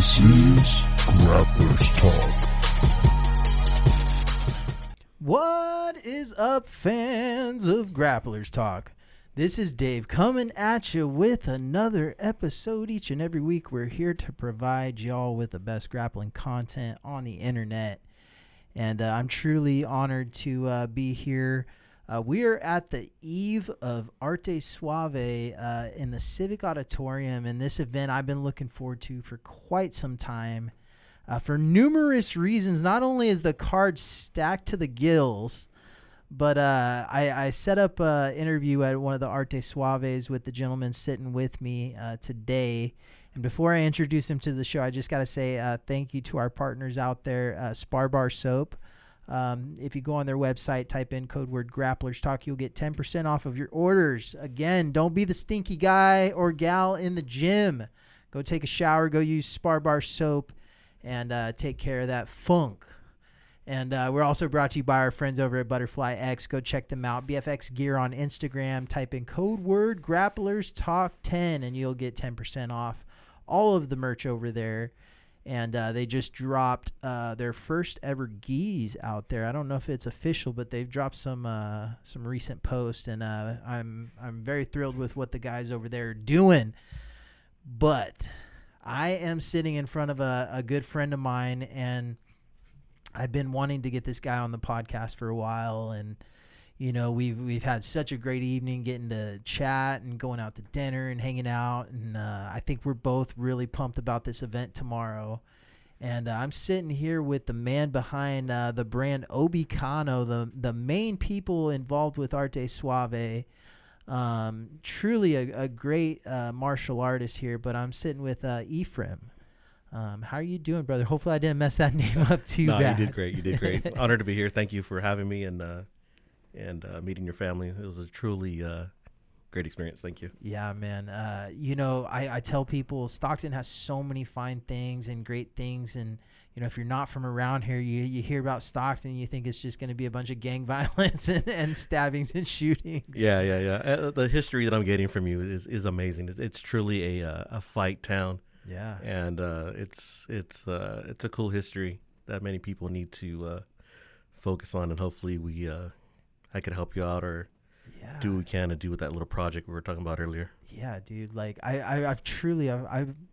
This is Grapplers Talk. What is up, fans of Grapplers Talk? This is Dave coming at you with another episode. Each and every week, we're here to provide y'all with the best grappling content on the internet. And I'm truly honored to be here. We are at the eve of Arte Suave in the Civic Auditorium. And this event I've been looking forward to for quite some time. For numerous reasons. Not only is the card stacked to the gills, but I set up an interview at one of the Arte Suaves with the gentleman sitting with me today. And before I introduce him to the show, I just got to say thank you to our partners out there, Spar Bar Soap. If you go on their website, type in code word Grapplers Talk, you'll get 10% off of your orders. Again, don't be the stinky guy or gal in the gym. Go take a shower, go use Spar Bar Soap, and take care of that funk. And we're also brought to you by our friends over at Butterfly X. Go check them out. BFX Gear on Instagram. Type in code word Grapplers Talk 10 and you'll get 10% off all of the merch over there. And they just dropped their first ever gis out there. I don't know if it's official, but they've dropped some recent posts, and I'm very thrilled with what the guys over there are doing. But I am sitting in front of a good friend of mine, and I've been wanting to get this guy on the podcast for a while. And, you know, we've had such a great evening getting to chat and going out to dinner and hanging out. And I think we're both really pumped about this event tomorrow. And I'm sitting here with the man behind the brand Obikano, the main people involved with Arte Suave. Truly a great martial artist here, but I'm sitting with Efrem. How are you doing, brother? Hopefully I didn't mess that name up too bad. No, you did great. Honored to be here. Thank you for having me and meeting your family. It was a truly great experience. Thank you. Yeah, man. You know, I tell people Stockton has so many fine things and great things, and you know, if you're not from around here, you hear about Stockton, you think it's just going to be a bunch of gang violence and stabbings and shootings. Yeah. The history that I'm getting from you is amazing. It's truly a fight town. Yeah. And it's a cool history that many people need to focus on, and hopefully I could help you out or do what we can to do with that little project we were talking about earlier. Yeah, dude. Like I've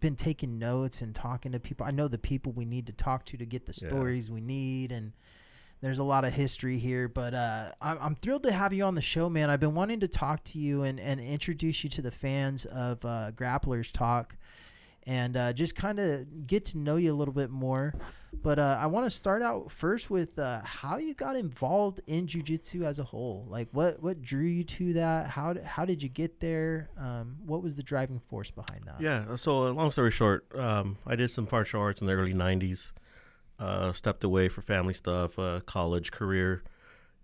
been taking notes and talking to people. I know the people we need to talk to get the stories we need, and there's a lot of history here. But I'm thrilled to have you on the show, man. I've been wanting to talk to you and introduce you to the fans of Grapplers Talk, and just kind of get to know you a little bit more. But I want to start out first with how you got involved in jiu-jitsu as a whole. Like, what drew you to that? How did you get there? What was the driving force behind that? Yeah, so long story short, I did some martial arts in the early 90s, stepped away for family stuff, college, career,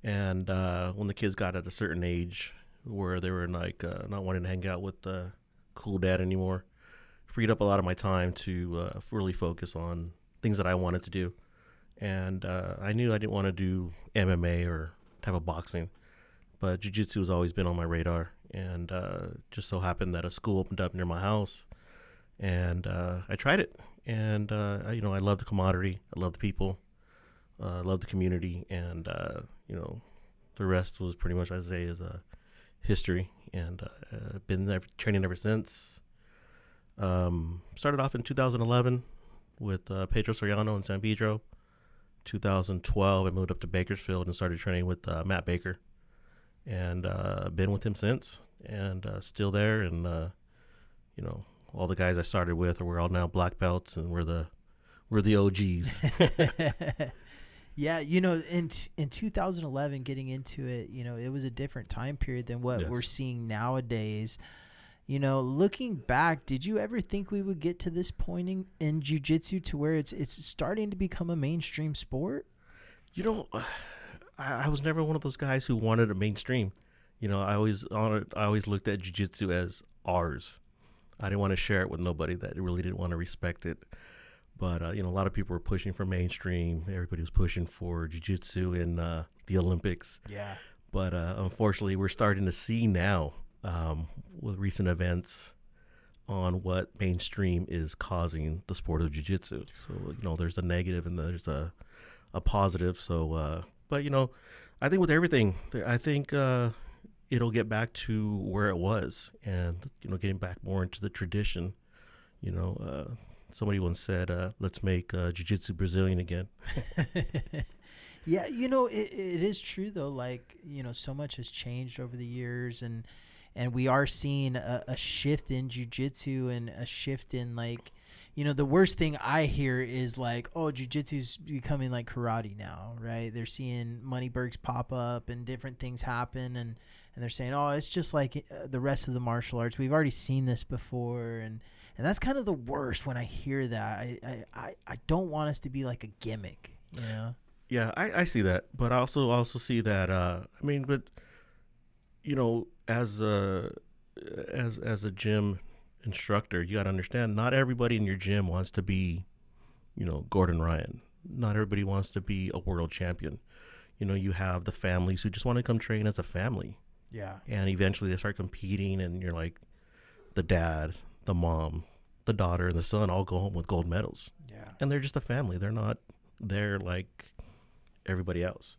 and when the kids got at a certain age where they were like not wanting to hang out with the cool dad anymore, freed up a lot of my time to really focus on things that I wanted to do. And I knew I didn't want to do MMA or type of boxing, but jiu-jitsu has always been on my radar. And just so happened that a school opened up near my house, and I tried it. And I love the camaraderie, I love the people, I love the community, and the rest was pretty much, I say, is history. And I've been there training ever since. Started off in 2011 with Pedro Soriano in San Pedro. 2012, I moved up to Bakersfield and started training with Matt Baker, and been with him since, and still there. And all the guys I started with we're all now black belts, and we're the OGs. Yeah, in 2011, getting into it, it was a different time period than what we're seeing nowadays. Looking back, did you ever think we would get to this point in jiu-jitsu to where it's starting to become a mainstream sport? I was never one of those guys who wanted a mainstream. I always looked at jiu-jitsu as ours. I didn't want to share it with nobody that really didn't want to respect it. But, a lot of people were pushing for mainstream. Everybody was pushing for jiu-jitsu in the Olympics. Yeah. But unfortunately, we're starting to see now with recent events on what mainstream is causing the sport of jiu-jitsu. So, there's a negative and there's a positive. So, but, I think with everything, I think it'll get back to where it was and, getting back more into the tradition. Somebody once said, let's make jiu-jitsu Brazilian again. Yeah, it is true, though. Like, so much has changed over the years, and we are seeing a shift in jiu-jitsu and a shift in, like, the worst thing I hear is like, oh, jiu-jitsu's becoming like karate now, right? They're seeing money bergs pop up and different things happen, and they're saying, oh, it's just like the rest of the martial arts. We've already seen this before, and that's kind of the worst when I hear that. I don't want us to be like a gimmick, Yeah, I see that, but I also see that. As a gym instructor, you got to understand, not everybody in your gym wants to be, Gordon Ryan. Not everybody wants to be a world champion. You have the families who just want to come train as a family. Yeah. And eventually they start competing, and you're like, the dad, the mom, the daughter, and the son all go home with gold medals. Yeah. And they're just a family. They're not there like everybody else.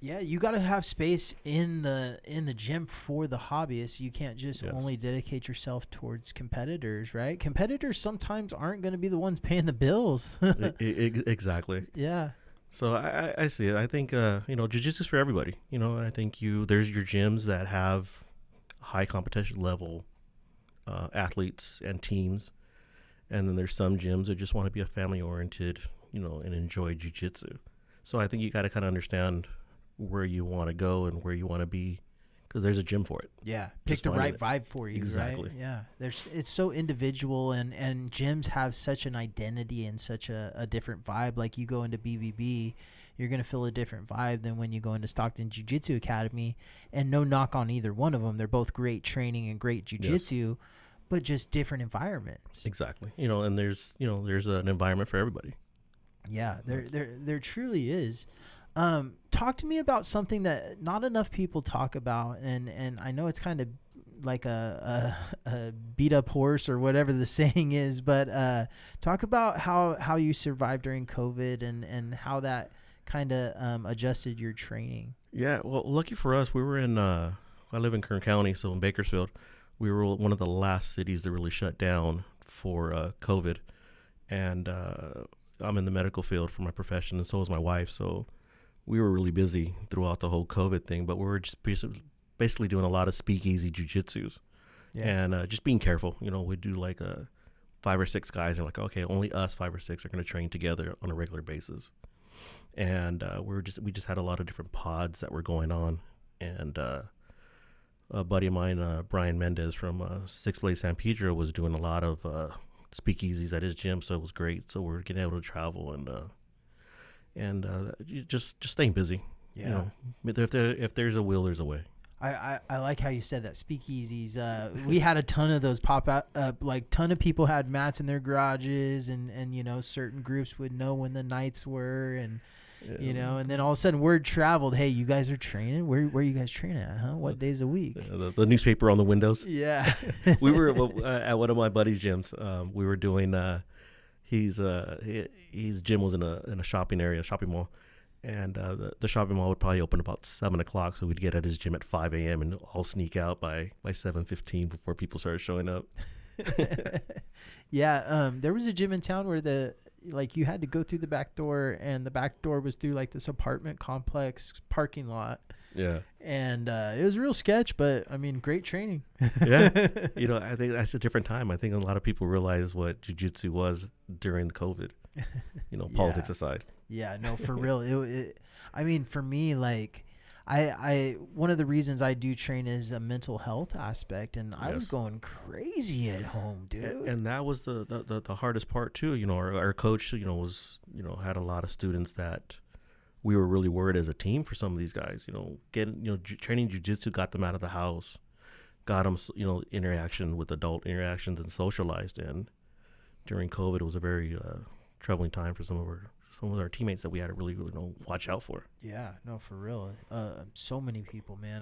Yeah, you got to have space in the gym for the hobbyists. You can't just only dedicate yourself towards competitors, right? Competitors sometimes aren't going to be the ones paying the bills. Exactly. Yeah. So I see it. I think jiu-jitsu is for everybody. I think there's your gyms that have high competition level athletes and teams, and then there's some gyms that just want to be a family oriented, and enjoy jiu-jitsu. So I think you got to kind of understand where you want to go and where you want to be, because there's a gym for it. Yeah, pick the right vibe for you. Exactly. Right? Yeah, it's so individual, and gyms have such an identity and such a different vibe. Like, you go into BVB, you're gonna feel a different vibe than when you go into Stockton Jiu-Jitsu Academy. And no knock on either one of them; they're both great training and great jiu-jitsu, but just different environments. Exactly. And there's an environment for everybody. Yeah, there truly is. Talk to me about something that not enough people talk about, and I know it's kind of like a beat up horse or whatever the saying is, but talk about how you survived during COVID and how that kind of adjusted your training. Yeah, well, lucky for us, we were in I live in Kern County, so in Bakersfield, we were one of the last cities that really shut down for COVID, and I'm in the medical field for my profession, and so is my wife. So we were really busy throughout the whole COVID thing, but we were just basically doing a lot of speakeasy jiu-jitsus, and just being careful. We do like 5 or 6 guys, and like, okay, only us 5 or 6 are going to train together on a regular basis. And we just had a lot of different pods that were going on, and a buddy of mine, Brian Mendez from Six Blade San Pedro, was doing a lot of speakeasies at his gym, so it was great. So we're getting able to travel and just staying busy. Yeah. If there's a will, there's a way. I like how you said that, speakeasies. We had a ton of those pop out. Like, ton of people had mats in their garages, and certain groups would know when the nights were, and and then all of a sudden word traveled. Hey, you guys are training. Where are you guys training at? Huh? What days a week? The newspaper on the windows. Yeah. We were at one of my buddy's gyms. We were doing. His gym was in a shopping area, shopping mall, and the shopping mall would probably open about 7:00, so we'd get at his gym at 5 a.m. and all sneak out by 7:15 before people started showing up. Yeah, there was a gym in town where you had to go through the back door, and the back door was through like this apartment complex parking lot. Yeah. And it was real sketch, but I mean, great training. Yeah. I think that's a different time. I think a lot of people realize what jiu-jitsu was during the COVID, politics aside. Yeah, no, for real. I mean, for me, like, I one of the reasons I do train is a mental health aspect, and I was going crazy at home, dude. And that was the hardest part too. Our coach, was had a lot of students that we were really worried as a team for some of these guys. Training jiu-jitsu got them out of the house, got them interaction with adult interactions and socialized. And during COVID, it was a very troubling time for some of our teammates that we had to really watch out for. Yeah, no, for real. So many people, man.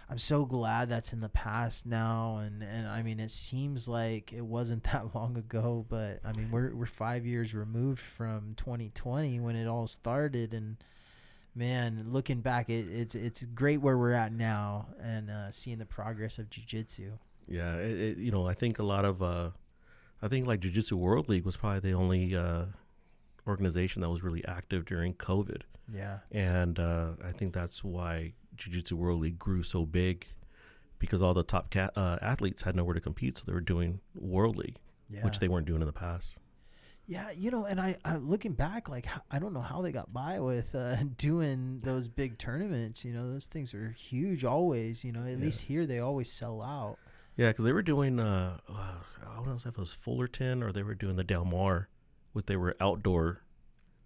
I'm so glad that's in the past now. And I mean, it seems like it wasn't that long ago, but I mean, we're 5 years removed from 2020 when it all started. And man, looking back, it's great where we're at now, and seeing the progress of jiu-jitsu. Yeah, I think a lot of I think like Jiu-Jitsu World League was probably the only organization that was really active during COVID. Yeah. And I think that's why Jiu-Jitsu World League grew so big, because all the top athletes had nowhere to compete, so they were doing World League, which they weren't doing in the past. Yeah, and I looking back, like, I don't know how they got by with doing those big tournaments. Those things are huge always. At least here they always sell out. Yeah, because they were doing, I don't know if it was Fullerton or they were doing the Del Mar, they were outdoor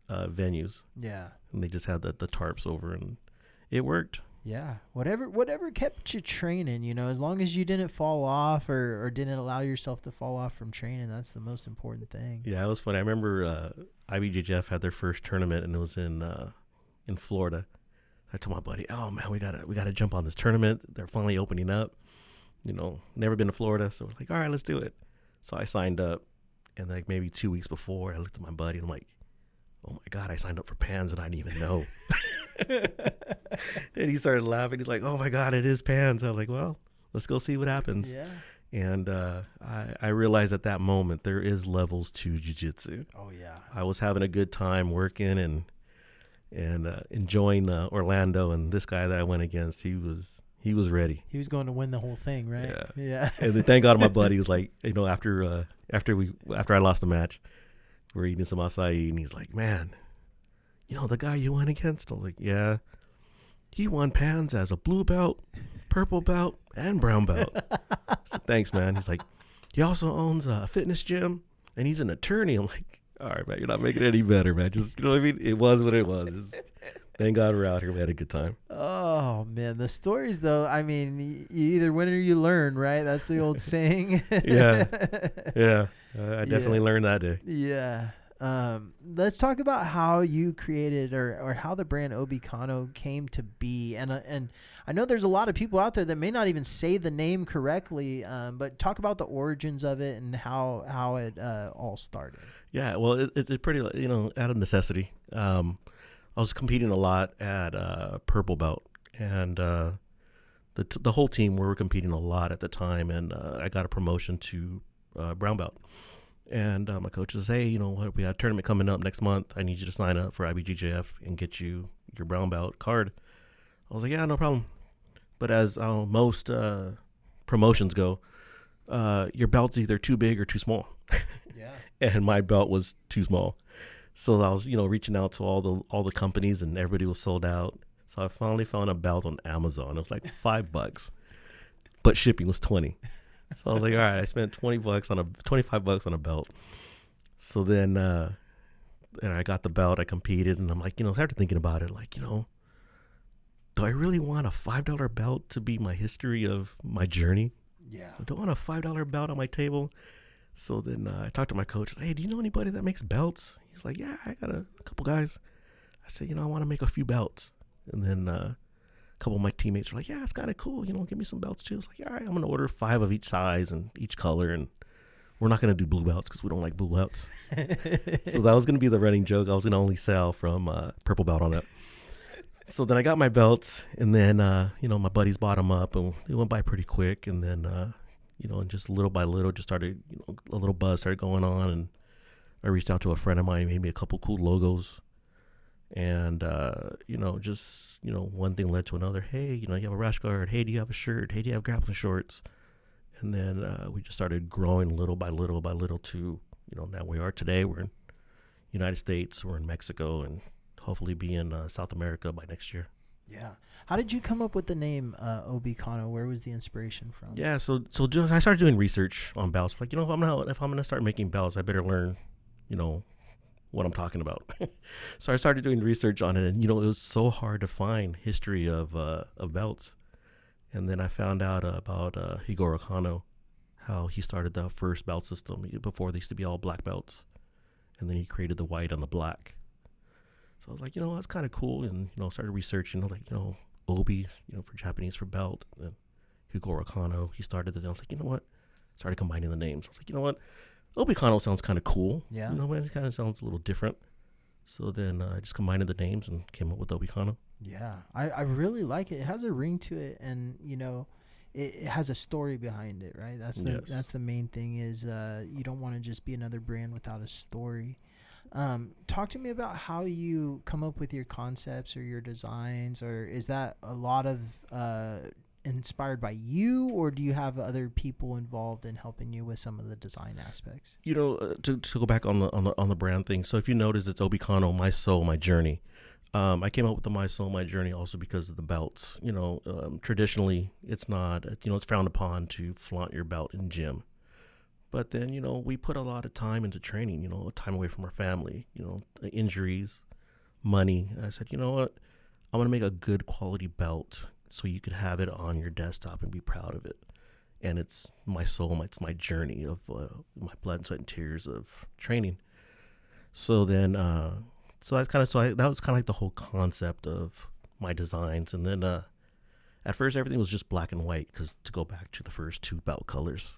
venues. Yeah. And they just had the tarps over, and it worked. Yeah. Whatever kept you training, as long as you didn't fall off or didn't allow yourself to fall off from training, that's the most important thing. Yeah, it was funny. I remember IBJJF had their first tournament, and it was in Florida. I told my buddy, "Oh man, we gotta jump on this tournament. They're finally opening up. Never been to Florida, so we're like, all right, let's do it." So I signed up, and like maybe 2 weeks before, I looked at my buddy, and I'm like, "Oh my God, I signed up for PANS and I didn't even know." And he started laughing. He's like, "Oh my God, it is PANS." I was like, "Well, let's go see what happens." Yeah. And I realized at that moment there is levels to jiu-jitsu. Oh yeah. I was having a good time working and enjoying Orlando, and this guy that I went against, he was ready. He was going to win the whole thing, right? Yeah. And then thank God my buddy was like, after I lost the match, we're eating some acai, and he's like, "Man, the guy you went against?" I was like, "Yeah, he won PANS as a blue belt, purple belt, and brown belt." So thanks, man. He's like, "He also owns a fitness gym, and he's an attorney." I'm like, "All right, man, you're not making it any better, man. Just, you know what I mean? It was what it was. Thank God we're out here. We had a good time." Oh, man. The stories, though, I mean, you either win or you learn, right? That's the old saying. Yeah. I definitely learned that day. Yeah. Let's talk about how you created or how the brand Obikano came to be. And I know there's a lot of people out there that may not even say the name correctly, but talk about the origins of it and how it all started. Yeah, well, it's pretty, out of necessity. I was competing a lot at purple belt, and the whole team, we were competing a lot at the time, and I got a promotion to brown belt. And my coach says, "Hey, we got a tournament coming up next month. I need you to sign up for IBJJF and get you your brown belt card." I was like, "Yeah, no problem." But as most promotions go, your belt's either too big or too small. Yeah. And my belt was too small. So I was, reaching out to all the companies, and everybody was sold out. So I finally found a belt on Amazon. It was like $5, but shipping was $20. So I was like, all right, I spent $25 on a belt. So then, and I got the belt. I competed, and I'm like, I started thinking about it, like, do I really want a $5 belt to be my history of my journey? Yeah. I don't want a $5 belt on my table. So then I talked to my coach. "Hey, do you know anybody that makes belts?" He's like, "Yeah, I got a couple guys." I said, "I want to make a few belts." And then a couple of my teammates were like, "Yeah, it's kind of cool. Give me some belts too." It's like, "All right, I'm going to order 5 of each size and each color. And we're not going to do blue belts because we don't like blue belts." So that was going to be the running joke. I was going to only sell from purple belt on it. So then I got my belts, and then, my buddies bought them up, and it went by pretty quick. And then, and just little by little, just started, a little buzz started going on. And I reached out to a friend of mine, he made me a couple cool logos. And, one thing led to another. "Hey, you have a rash guard. Hey, do you have a shirt? Hey, do you have grappling shorts?" And then we just started growing little by little to, now we are today. We're in United States, we're in Mexico, and hopefully be in South America by next year. Yeah. How did you come up with the name Obikano? Where was the inspiration from? Yeah, so I started doing research on belts. Like, if I'm gonna start making belts, I better learn, what I'm talking about. So I started doing research on it, and it was so hard to find history of belts. And then I found out about Higoro Kano, how he started the first belt system. Before, they used to be all black belts, and then he created the white and the black. So I was like, that's kind of cool, and started researching. I was like, Obi, for Japanese for belt. And Obikano, he started it. I was like, you know what? Started combining the names. I was like, you know what? Obikano sounds kind of cool. Yeah. It kind of sounds a little different. So then I just combined the names and came up with Obikano. Yeah, I really like it. It has a ring to it, and it has a story behind it, right? That's the main thing is you don't want to just be another brand without a story. Talk to me about how you come up with your concepts or your designs, or is that a lot of inspired by you, or do you have other people involved in helping you with some of the design aspects? To go back on the brand thing. So if you notice, it's Obikano, my soul, my journey. I came up with the my soul, my journey also because of the belts. Traditionally, it's not. It's frowned upon to flaunt your belt in gym. But then, we put a lot of time into training, time away from our family, injuries, money. And I said, you know what? I'm going to make a good quality belt so you could have it on your desktop and be proud of it. And it's my soul, it's my journey of my blood, sweat, and tears of training. So then, that was kind of like the whole concept of my designs. And then at first, everything was just black and white because to go back to the first two belt colors.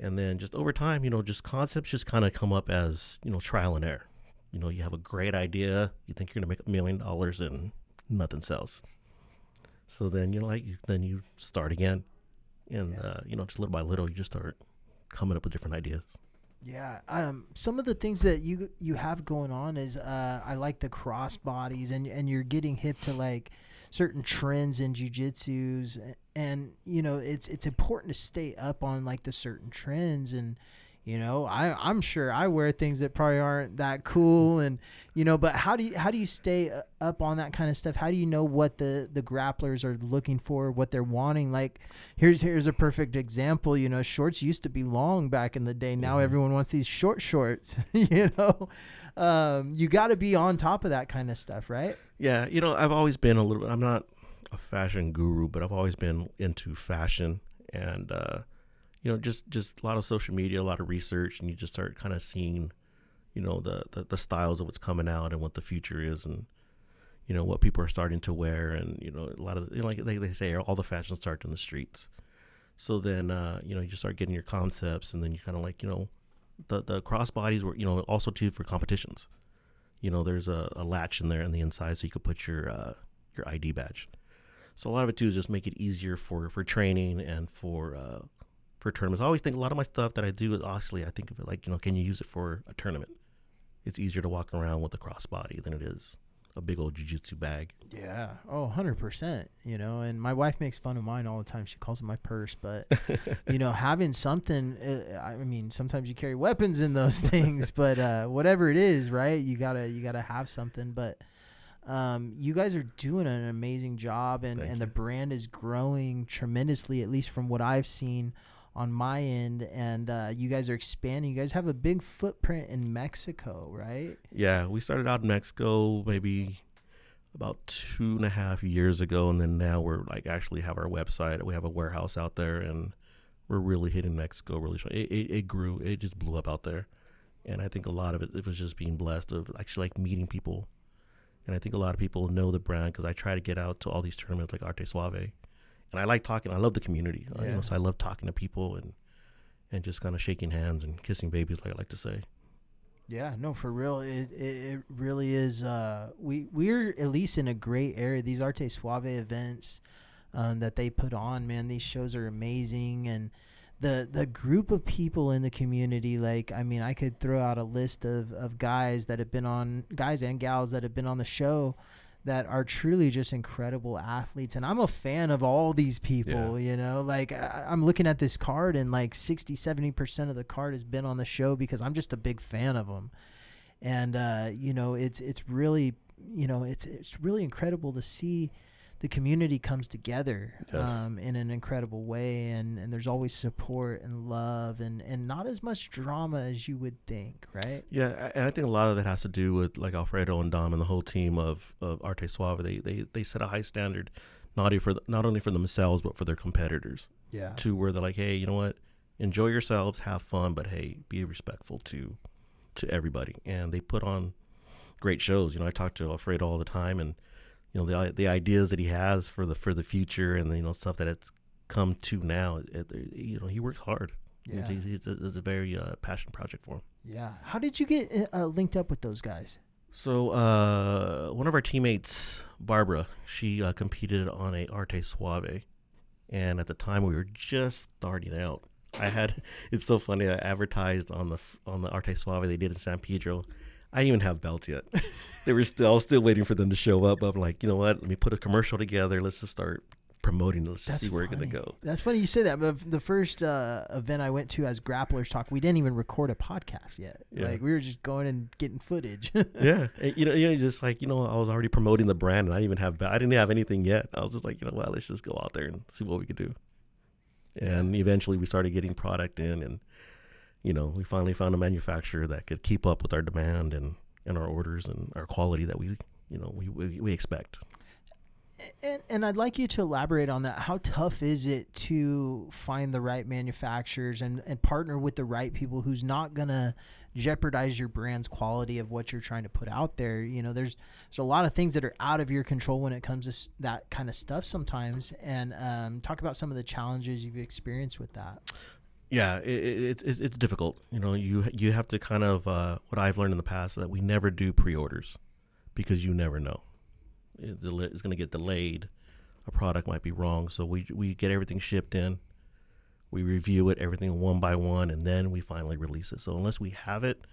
And then just over time, just concepts just kind of come up as, trial and error. You have a great idea. You think you're going to make $1 million and nothing sells. So then, then you start again. And, just little by little, you just start coming up with different ideas. Yeah. Some of the things that you have going on is I like the cross bodies and you're getting hip to like certain trends in jiu-jitsus, and it's important to stay up on like the certain trends. And I'm sure I wear things that probably aren't that cool, and but how do you stay up on that kind of stuff? How do you know what the grapplers are looking for, what they're wanting? Like here's a perfect example. Shorts used to be long back in the day. Now everyone wants these short shorts. You got to be on top of that kind of stuff, right? Yeah, I've always been I'm not a fashion guru, but I've always been into fashion, and just a lot of social media, a lot of research, and you just start kind of seeing, the styles of what's coming out and what the future is, and what people are starting to wear, and a lot of like they say, all the fashion starts in the streets. So then you just start getting your concepts, and then you kind of like the cross bodies were also too for competitions. There's a latch in there on the inside so you could put your ID badge. So a lot of it too is just make it easier for training and for tournaments. I always think a lot of my stuff that I do is actually, I think of it like, can you use it for a tournament? It's easier to walk around with a crossbody than it is a big old jiu-jitsu bag. Yeah. Oh, 100%. And my wife makes fun of mine all the time. She calls it my purse. But, having something, I mean, sometimes you carry weapons in those things, but whatever it is, right? You gotta have something. But you guys are doing an amazing job, and the brand is growing tremendously, at least from what I've seen on my end, and you guys are expanding. You guys have a big footprint in Mexico, right? Yeah, we started out in Mexico maybe about 2.5 years ago, and then now we're like actually have our website. We have a warehouse out there, and we're really hitting Mexico really strong. It grew. It just blew up out there, and I think a lot of it was just being blessed of actually like meeting people, and I think a lot of people know the brand because I try to get out to all these tournaments like Arte Suave. And I like talking. I love the community. So I love talking to people and just kind of shaking hands and kissing babies, like I like to say. Yeah, no, for real. It really is. We're at least in a great area. These Arte Suave events that they put on, man, these shows are amazing. And the group of people in the community, like, I mean, I could throw out a list of guys and gals that have been on the show that are truly just incredible athletes. And I'm a fan of all these people, like I'm looking at this card and like 60-70% of the card has been on the show because I'm just a big fan of them. And, it's really, it's really incredible to see the community comes together in an incredible way. And there's always support and love and not as much drama as you would think, right? Yeah, and I think a lot of that has to do with like Alfredo and Dom and the whole team of Arte Suave. They set a high standard, not only for themselves, but for their competitors. Yeah. To where they're like, hey, you know what? Enjoy yourselves, have fun, but hey, be respectful to everybody. And they put on great shows. I talk to Alfredo all the time, and you know, the ideas that he has for the future, and you know, stuff that it's come to now. You know, he works hard. Yeah. It's a very passion project for him. Yeah. How did you get linked up with those guys? So one of our teammates, Barbara, she competed on a Arte Suave, and at the time we were just starting out. It's so funny. I advertised on the Arte Suave they did in San Pedro. I didn't even have belts yet. I was still waiting for them to show up. I'm like, you know what? Let me put a commercial together. Let's just start promoting. Let's see where we're gonna go. That's funny you say that. The first event I went to as Grapplers Talk, we didn't even record a podcast yet. Yeah. Like we were just going and getting footage. Yeah, and, you know, just like, you know, I was already promoting the brand, and I didn't have anything yet. I was just like, you know what? Let's just go out there and see what we could do. And eventually, we started getting product in, and you know, we finally found a manufacturer that could keep up with our demand and our orders and our quality that we expect. And I'd like you to elaborate on that. How tough is it to find the right manufacturers and partner with the right people who's not going to jeopardize your brand's quality of what you're trying to put out there? You know, there's a lot of things that are out of your control when it comes to that kind of stuff sometimes. And talk about some of the challenges you've experienced with that. Yeah, it's difficult. You know, you have to kind of, what I've learned in the past, that we never do pre-orders because you never know. It's going to get delayed. A product might be wrong. So we get everything shipped in. We review it, everything one by one, and then we finally release it. So unless we have it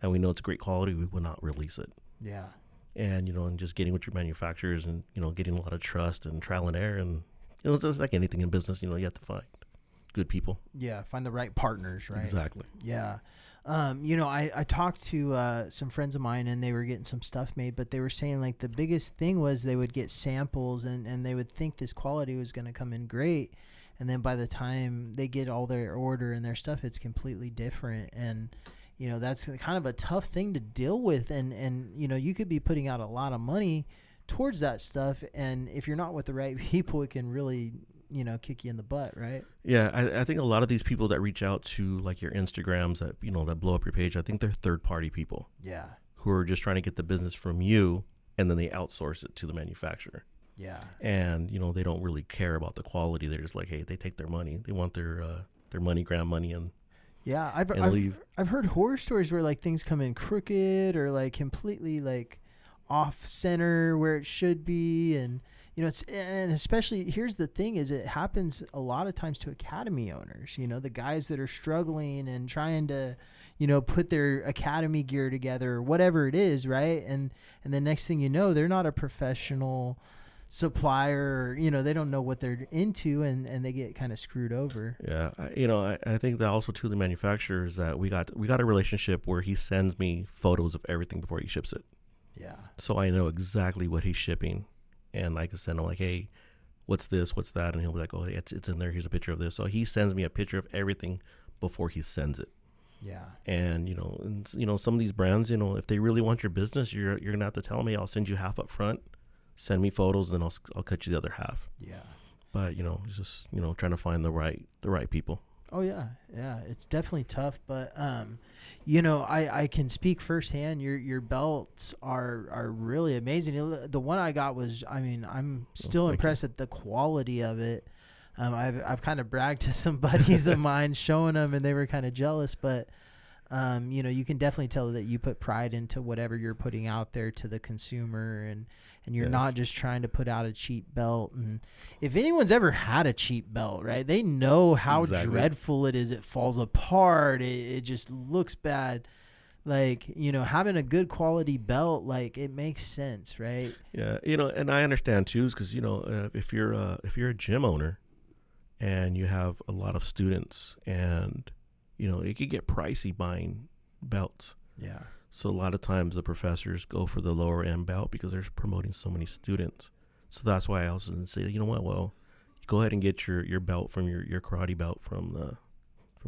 and we know it's great quality, we will not release it. Yeah. And, you know, and just getting with your manufacturers and, you know, getting a lot of trust and trial and error. And, you know, it's just like anything in business, you know, you have to find good people. Yeah, find the right partners, right? Exactly. Yeah. You know, I talked to some friends of mine, and they were getting some stuff made, but they were saying like the biggest thing was they would get samples and they would think this quality was going to come in great. And then by the time they get all their order and their stuff, it's completely different. And, you know, that's kind of a tough thing to deal with. And you know, you could be putting out a lot of money towards that stuff. And if you're not with the right people, it can really, you know, kick you in the butt, right? Yeah, I think a lot of these people that reach out to like your Instagrams that, you know, that blow up your page, I think they're third-party people. Yeah. Who are just trying to get the business from you, and then they outsource it to the manufacturer. Yeah. And, you know, they don't really care about the quality. They're just like, hey, they take their money. They want their MoneyGram money and yeah, leave. I've heard horror stories where like things come in crooked or like completely like off center where it should be. And you know, and especially here's the thing is it happens a lot of times to academy owners, you know, the guys that are struggling and trying to, you know, put their academy gear together or whatever it is. Right. And the next thing you know, they're not a professional supplier, you know, they don't know what they're into and they get kind of screwed over. Yeah. I think that also to the manufacturers that we got a relationship where he sends me photos of everything before he ships it. Yeah. So I know exactly what he's shipping. And I can send him like, hey, what's this? What's that? And he'll be like, oh, it's in there. Here's a picture of this. So he sends me a picture of everything before he sends it. Yeah. And, you know, some of these brands, you know, if they really want your business, you're going to have to tell me, I'll send you half up front, send me photos, and then I'll cut you the other half. Yeah. But, you know, it's just, you know, trying to find the right people. Oh yeah. Yeah. It's definitely tough, but, you know, I can speak firsthand. Your belts are really amazing. The one I got was, I mean, I'm still impressed at the quality of it. I've kind of bragged to some buddies of mine showing them and they were kind of jealous, but, you know, you can definitely tell that you put pride into whatever you're putting out there to the consumer and you're not just trying to put out a cheap belt. And if anyone's ever had a cheap belt, right, they know how dreadful it is. It falls apart. It just looks bad. Like, you know, having a good quality belt, like it makes sense, right? Yeah. You know, and I understand too, because, you know, if you're a gym owner and you have a lot of students and, you know, it could get pricey buying belts. Yeah. So a lot of times the professors go for the lower end belt because they're promoting so many students. So that's why I also say, you know what, well, go ahead and get your belt from your karate belt from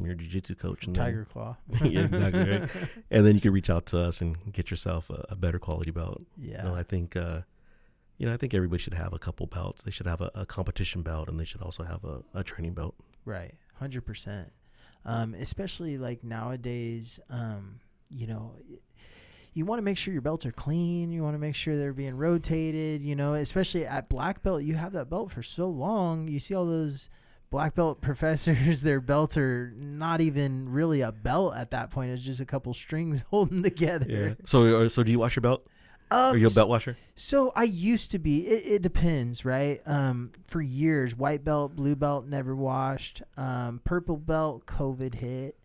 your jiu-jitsu coach. And Tiger Claw. Yeah, exactly, right. And then you can reach out to us and get yourself a better quality belt. Yeah. You know, I think everybody should have a couple belts. They should have a competition belt, and they should also have a training belt. Right. 100%. Especially like nowadays, you know, you want to make sure your belts are clean. You want to make sure they're being rotated, especially at black belt. You have that belt for so long. You see all those black belt professors, their belts are not even really a belt at that point. It's just a couple strings holding together. Yeah. So do you wash your belt? Are you a belt washer? So I used to be. It depends, right? For years, white belt, blue belt, never washed. Purple belt, COVID hit.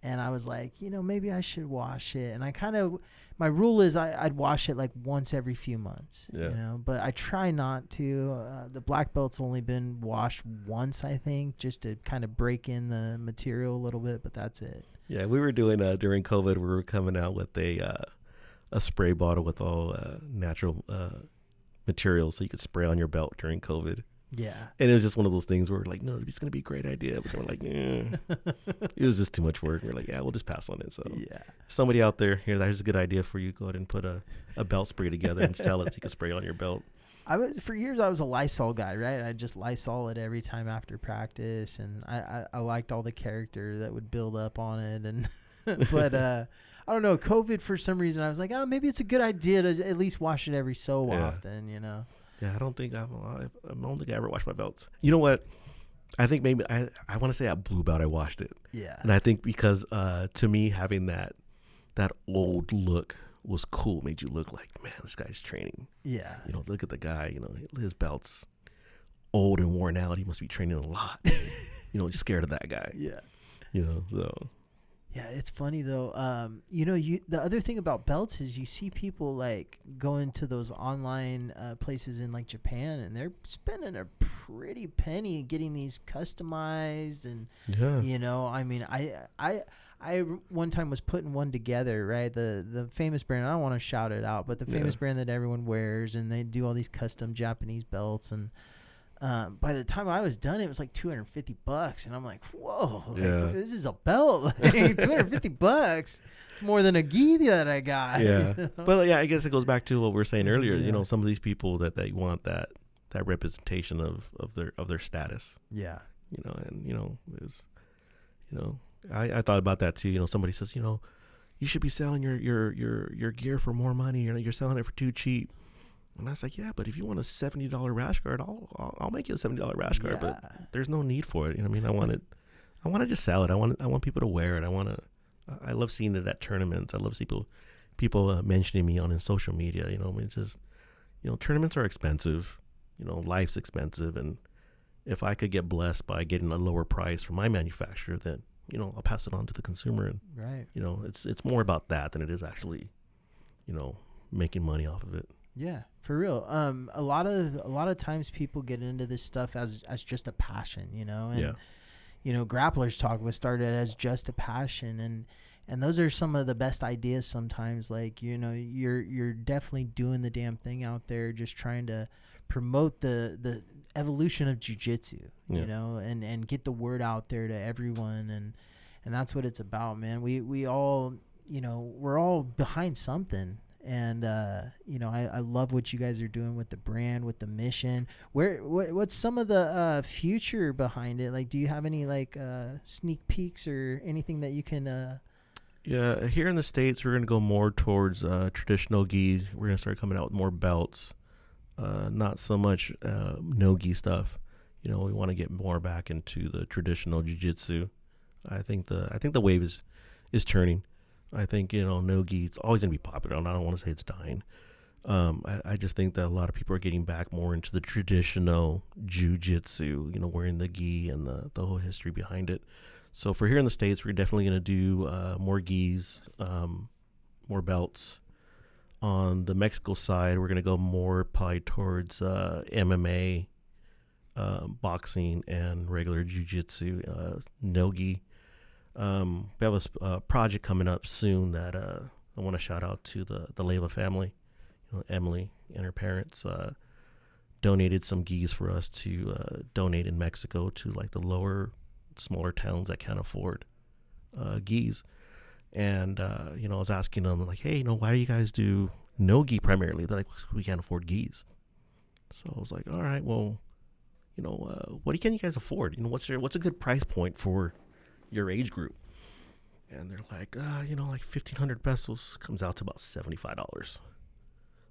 And I was like, maybe I should wash it. And my rule is I'd wash it like once every few months, but I try not to. The black belt's only been washed once, I think, just to kind of break in the material a little bit, but that's it. Yeah, we were doing, during COVID, we were coming out with a spray bottle with all natural materials so you could spray on your belt during COVID. Yeah. And it was just one of those things where we're like, no, it's going to be a great idea. But we're like, it was just too much work. We're like, yeah, we'll just pass on it. So yeah, somebody out there, there's a good idea for you. Go ahead and put a belt spray together and sell it so you can spray on your belt. For years, I was a Lysol guy, right? I just Lysol it every time after practice. And I liked all the character that would build up on it. And but I don't know, COVID, for some reason, I was like, maybe it's a good idea to at least wash it every so often, Yeah, I don't think I don't think I ever washed my belts. You know what? I think maybe I want to say at blue belt I washed it. Yeah. And I think because to me having that old look was cool, made you look like, man, this guy's training. Yeah. Look at the guy. His belt's old and worn out. He must be training a lot. He's scared of that guy. Yeah. So. Yeah, it's funny though. The other thing about belts is you see people like going to those online places in like Japan, and they're spending a pretty penny getting these customized, and I mean, I one time was putting one together, right? The famous brand. I don't want to shout it out, but the famous brand that everyone wears, and they do all these custom Japanese belts, and by the time I was done, it was like $250, and I'm like, whoa, this is a belt. Like, $250. It's more than a gi that I got. Yeah. But I guess it goes back to what we were saying earlier. Yeah. Some of these people that they want that representation of their status. Yeah. And it was, I thought about that too. Somebody says, you should be selling your gear for more money. You're selling it for too cheap. And I was like, yeah, but if you want a $70 rash guard, I'll make you a $70 rash guard. But there's no need for it. I mean, I want to just sell it. I want people to wear it. I love seeing it at tournaments. I love people mentioning me on social media. It's just, tournaments are expensive. Life's expensive, and if I could get blessed by getting a lower price from my manufacturer, then I'll pass it on to the consumer. And right, it's more about that than it is actually, making money off of it. Yeah, for real. A lot of times people get into this stuff as just a passion, and Grapplers Talk was started as just a passion, and those are some of the best ideas sometimes. Like, you're definitely doing the damn thing out there, just trying to promote the evolution of jiu-jitsu, and get the word out there to everyone, and that's what it's about, man. We all, we're all behind something. And I love what you guys are doing with the brand, with the mission. What's some of the future behind it? Like, do you have any sneak peeks or anything that you can? Yeah, here in the States, we're gonna go more towards traditional gi. We're gonna start coming out with more belts, not so much no gi stuff. We want to get more back into the traditional jiu-jitsu. I think the wave is turning. I think, no gi, it's always going to be popular. I don't want to say it's dying. I just think that a lot of people are getting back more into the traditional jiu-jitsu, wearing the gi and the whole history behind it. So for here in the States, we're definitely going to do more gis, more belts. On the Mexico side, we're going to go more probably towards MMA, boxing, and regular jiu-jitsu, no gi. We have a project coming up soon that I want to shout out to the Leva family. Emily and her parents donated some gis for us to donate in Mexico to like the smaller towns that can't afford gis. And I was asking them like, hey, why do you guys do no gi primarily? They're like, we can't afford gis. So I was like, all right, well, what can you guys afford? What's a good price point for your age group? And they're like, like 1,500 pesos comes out to about $75.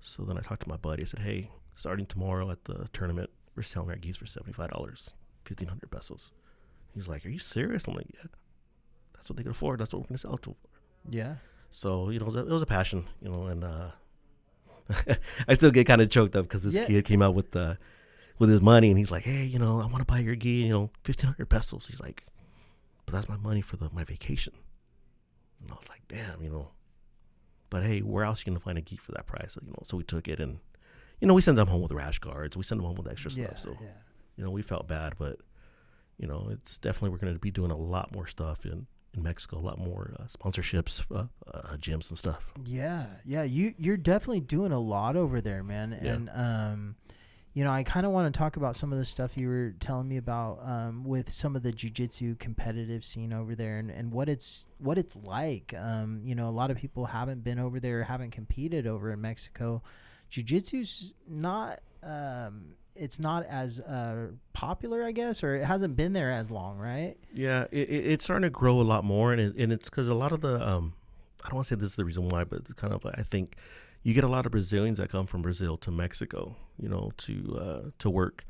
So then I talked to my buddy. I said, hey, starting tomorrow at the tournament, we're selling our geese for $75, 1,500 pesos. He's like, are you serious? I'm like, yeah, that's what they can afford. That's what we're going to sell it to. Yeah. So, it was a passion, and I still get kind of choked up because this kid came out with his money, and he's like, hey, I want to buy your gi, 1,500 pesos. He's like, but that's my money for my vacation. And I was like, damn, but hey, where else are you going to find a gi for that price? So we took it, and, we sent them home with rash guards. We sent them home with extra stuff. So, we felt bad, but, it's definitely, we're going to be doing a lot more stuff in Mexico, a lot more sponsorships, gyms and stuff. Yeah. You're definitely doing a lot over there, man. Yeah. And I kind of want to talk about some of the stuff you were telling me about with some of the jiu-jitsu competitive scene over there, and what it's like. A lot of people haven't been over there, haven't competed over in Mexico. Jiu-jitsu's not it's not as popular, I guess, or it hasn't been there as long, right? Yeah, it's starting to grow a lot more, and it's because a lot of the I don't want to say this is the reason why, but it's kind of, I think you get a lot of Brazilians that come from Brazil to Mexico, to work,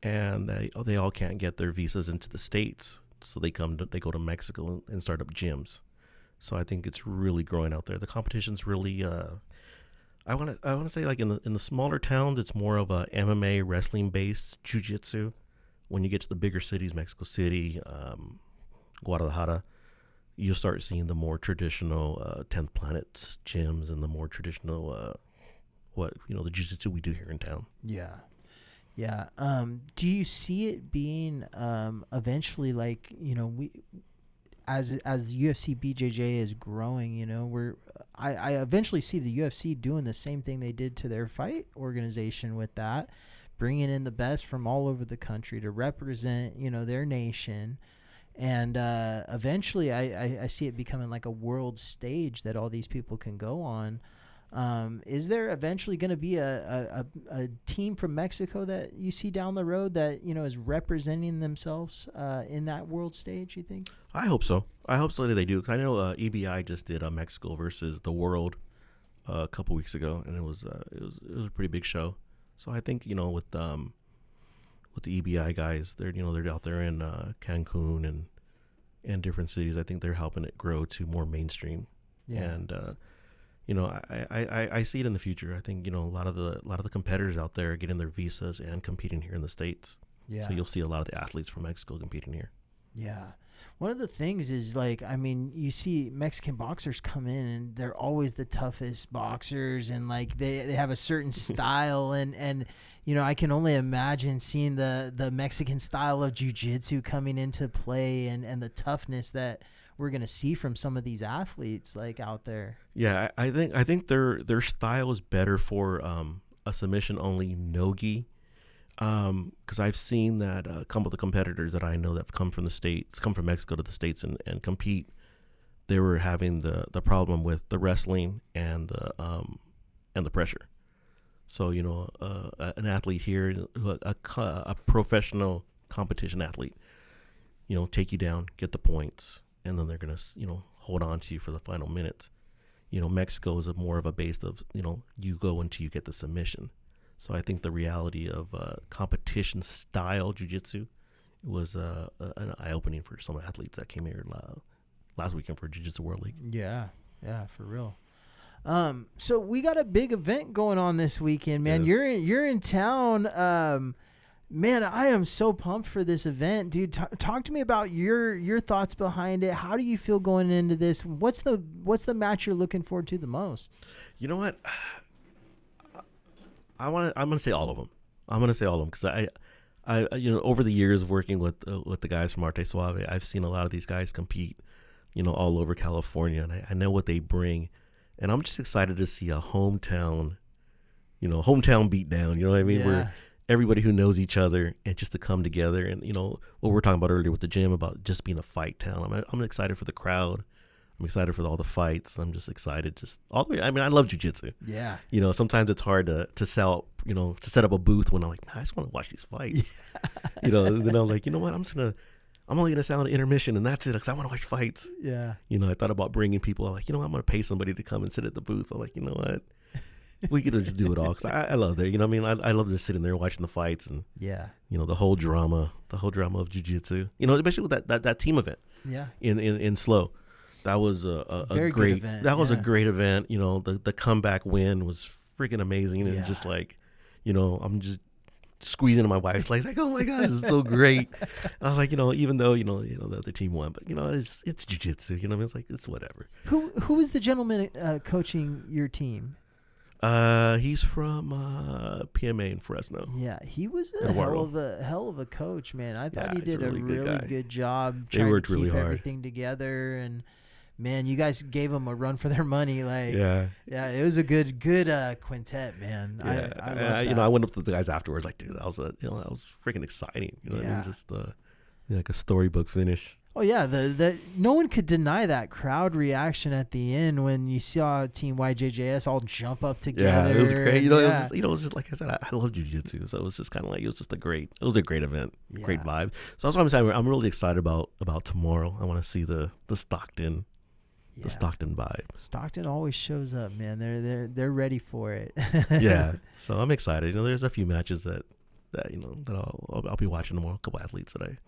and they all can't get their visas into the States, so they go to Mexico and start up gyms. So I think it's really growing out there. The competition's really I want to say, like, in the smaller towns, it's more of a MMA wrestling based jiu-jitsu. When you get to the bigger cities, Mexico City, Guadalajara, you'll start seeing the more traditional 10th Planets gyms and the more traditional the jiu-jitsu we do here in town. Yeah. Do you see it being eventually, like, we as the UFC BJJ is growing, I eventually see the UFC doing the same thing they did to their fight organization with that, bringing in the best from all over the country to represent, their nation. And eventually I see it becoming like a world stage that all these people can go on. Is there eventually going to be a team from Mexico that you see down the road that, is representing themselves in that world stage, you think? I hope so. I hope so that they do. Cause I know EBI just did Mexico versus the world a couple weeks ago, and it was a pretty big show. So I think, with the EBI guys, they're out there in Cancun and different cities. I think they're helping it grow to more mainstream. Yeah. And I see it in the future. I think, a lot of the competitors out there are getting their visas and competing here in the States. Yeah. So you'll see a lot of the athletes from Mexico competing here. Yeah. One of the things is, like, you see Mexican boxers come in and they're always the toughest boxers, and like they have a certain style, and I can only imagine seeing the Mexican style of jiu-jitsu coming into play, and the toughness that we're going to see from some of these athletes, like, out there. Yeah, I think their style is better for a submission only no-gi, because I've seen that a couple of the competitors that I know that have come from Mexico to the States and compete, they were having the problem with the wrestling and the pressure. So an athlete here, a professional competition athlete, take you down, get the points, and then they're gonna hold on to you for the final minutes. Mexico is more of a base of you go until you get the submission. So I think the reality of competition style jiu-jitsu was an eye-opening for some athletes that came here last weekend for Jiu-Jitsu World League. Yeah, for real. So we got a big event going on this weekend, man. Yes. You're in town. Man, I am so pumped for this event, dude. Talk to me about your thoughts behind it. How do you feel going into this? What's the match you're looking forward to the most? You know what? I'm gonna say all of them. Because I over the years working with the guys from Arte Suave, I've seen a lot of these guys compete, all over California, and I know what they bring, and I'm just excited to see a hometown beatdown. You know what I mean? Yeah. Where everybody who knows each other, and just to come together, and what we were talking about earlier with the gym about just being a fight town. I'm excited for the crowd. I'm excited for all the fights. I'm just excited, just all the way. I mean, I love jiu-jitsu. Yeah. Sometimes it's hard to sell, to set up a booth when I'm like, I just want to watch these fights. Yeah. Then I'm like, what? I'm just gonna I'm only gonna sound an intermission and that's it because I want to watch fights. Yeah. You know, I thought about bringing people. I'm like, you know, I'm gonna pay somebody to come and sit at the booth. I'm like, you know what, we could just do it all because I love that. You know, what I mean, I love just sitting there watching the fights and Yeah. you know the whole drama of jiu-jitsu. You know, especially with that team event. Yeah. In slow, that was a Very great good event. that was a Yeah. great event. You know, the comeback win was freaking amazing and just like, you know, I'm just squeezing my wife's legs like, oh my god, this is so great. I was like, you know, even though you know the other team won, but you know it's jiu-jitsu. You know, what I mean? It's like it's whatever. Who was the gentleman coaching your team? He's from PMA in Fresno. Yeah, he was a hell of a coach, man. I thought he he's a did a really good job They trying worked to keep really hard. everything together. And man, you guys gave him a run for their money. Like, Yeah. it was a good quintet, man. Yeah. I love that. You know, I went up to the guys afterwards, like, dude, that was freaking exciting. You know what I mean? Just like a storybook finish. Oh yeah, the no one could deny that crowd reaction at the end when you saw Team YJJS all jump up together. Yeah, it was great. You know, it was just like I said, I love jiu-jitsu, so it was just kind of like it was a great event, great vibe. So that's what I'm saying. I'm really excited about tomorrow. I want to see the Stockton, the Stockton vibe. Stockton always shows up, man. They're ready for it. Yeah, so I'm excited. You know, there's a few matches that you know that I'll be watching tomorrow. A couple athletes that I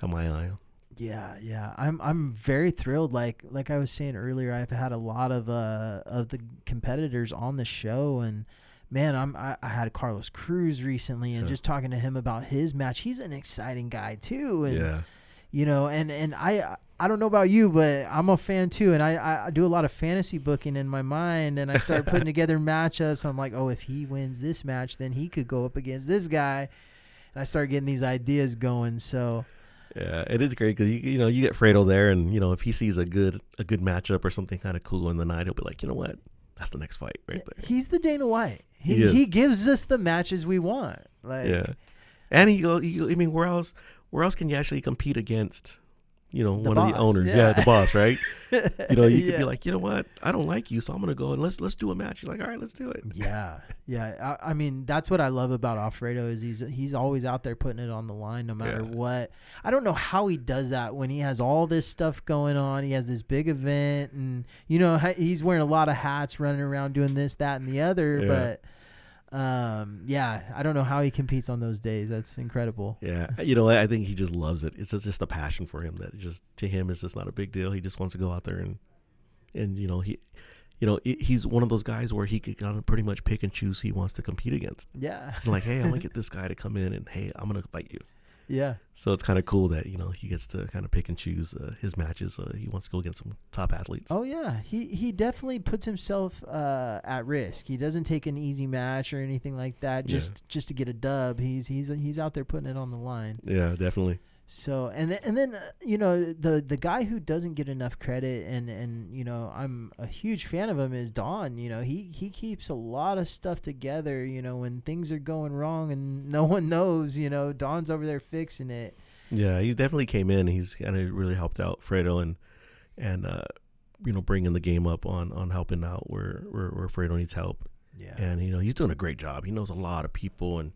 have my eye on. Yeah. I'm very thrilled. Like I was saying earlier, I've had a lot of the competitors on the show, and man, I had Carlos Cruz recently, and just talking to him about his match. He's an exciting guy too, and you know, and I don't know about you, but I'm a fan too, and I do a lot of fantasy booking in my mind, and I start putting together matchups. I'm like, oh, if he wins this match, then he could go up against this guy, and I start getting these ideas going. So. Yeah, it is great because you know you get Fredo there, and you know if he sees a good matchup or something kind of cool in the night, he'll be like, you know what, that's the next fight right there. He's the Dana White. He gives us the matches we want. Like, and he goes. I mean, where else can you actually compete against? You know, one boss, of the owners, the boss, right? You know, you could be like, you know what, I don't like you, so I'm gonna go and let's do a match. He's like, all right, let's do it. Yeah. I mean, that's what I love about Alfredo is he's always out there putting it on the line no matter what. I don't know how he does that when he has all this stuff going on. He has this big event, and you know he's wearing a lot of hats, running around doing this, that, and the other. But I don't know how he competes on those days. That's incredible. Yeah, you know, I think he just loves it. It's just a passion for him that just to him is just not a big deal. He just wants to go out there and you know he's one of those guys where he could kind of pretty much pick and choose who he wants to compete against. Yeah, like, hey, I'm gonna get this guy to come in, and hey, I'm gonna fight you. Yeah. So it's kind of cool that, you know, he gets to kind of pick and choose his matches. He wants to go against some top athletes. Oh, yeah. He definitely puts himself at risk. He doesn't take an easy match or anything like that just to get a dub. He's out there putting it on the line. Yeah, definitely. So and then you know the guy who doesn't get enough credit and you know I'm a huge fan of him is Don. You know he keeps a lot of stuff together. You know when things are going wrong and no one knows. You know Don's over there fixing it. Yeah, he definitely came in. He's kind of really helped out Fredo and you know bringing the game up on helping out where Fredo needs help. Yeah, and you know he's doing a great job. He knows a lot of people and.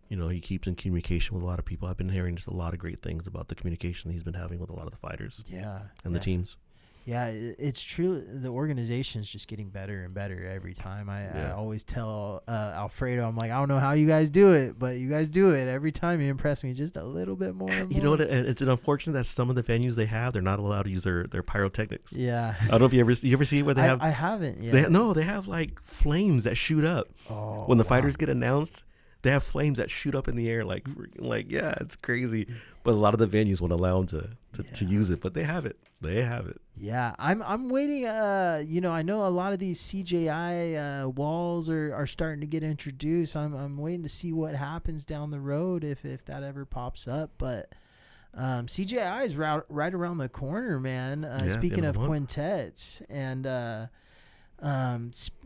You know, he keeps in communication with a lot of people. I've been hearing just a lot of great things about the communication he's been having with a lot of the fighters. Yeah. And the teams. Yeah, it's true. The organization is just getting better and better every time. I always tell Alfredo, I'm like, I don't know how you guys do it, but you guys do it. Every time you impress me just a little bit more. You know what? It's unfortunate that some of the venues they have, they're not allowed to use their pyrotechnics. Yeah. I don't know if you ever see it where they have. I haven't. Yeah. They have like flames that shoot up. Oh, when the fighters get announced. They have flames that shoot up in the air, like yeah, it's crazy. But a lot of the venues won't allow them to use it, but they have it. They have it. Yeah, I'm waiting. You know, I know a lot of these CJI walls are starting to get introduced. I'm waiting to see what happens down the road if that ever pops up. But CJI is right around the corner, man. Speaking of quintets and.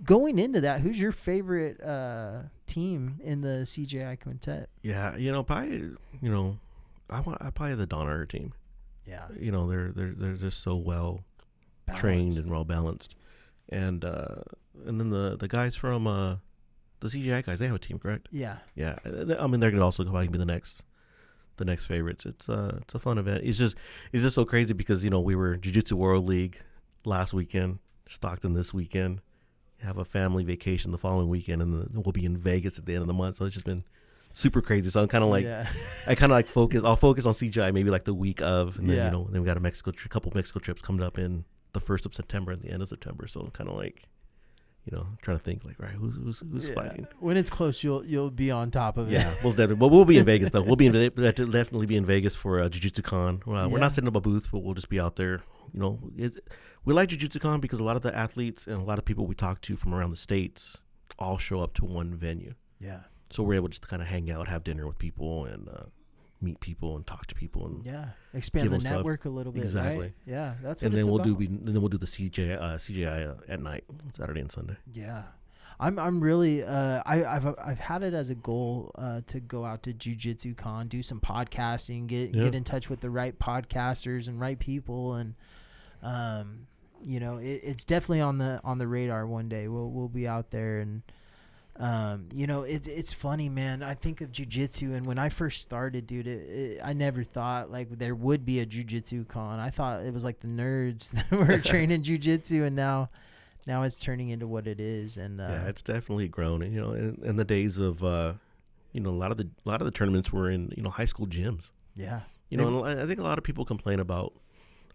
Going into that, who's your favorite team in the CJI quintet? Yeah, you know, probably, you know, I probably the Donner team. Yeah, you know, they're just so well trained and well balanced, and then the guys from the CJI guys, they have a team, correct? Yeah. I mean, they're gonna also probably be the next the next favorites. It's a fun event. It's just so crazy because we were Jiu-Jitsu World League last weekend, Stockton this weekend, have a family vacation the following weekend, and then we'll be in Vegas at the end of the month. So it's just been super crazy. So I'm kind of like, I kind of like focus. I'll focus on CGI maybe like the week of, and then then we got a couple Mexico trips coming up in the 1st of September and the end of September. So I'm kind of like, trying to think like, right, who's fighting. When it's close, you'll be on top of it. Yeah, most definitely. But we'll be in Vegas though. We'll definitely be in Vegas for Jiu-Jitsu Con. We're not setting up a booth, but we'll just be out there. We like Jiu-Jitsu Con because a lot of the athletes and a lot of people we talk to from around the states all show up to one venue. Yeah. So we're able just to kind of hang out, have dinner with people, and meet people and talk to people, and expand the network a little bit. Exactly. Right? Yeah, that's and what then it's we'll about. then we'll do the CGI at night, Saturday and Sunday. Yeah, I'm really I've had it as a goal to go out to Jiu-Jitsu Con, do some podcasting, get in touch with the right podcasters and right people, and it's definitely on the radar. One day we'll be out there, and it's funny, man. I think of jiu-jitsu, and when I first started, dude, I never thought like there would be a jiu-jitsu con. I thought it was like the nerds that were training jiu-jitsu, and now it's turning into what it is. And it's definitely grown. And in the days of a lot of the tournaments were in high school gyms. Yeah, and I think a lot of people complain about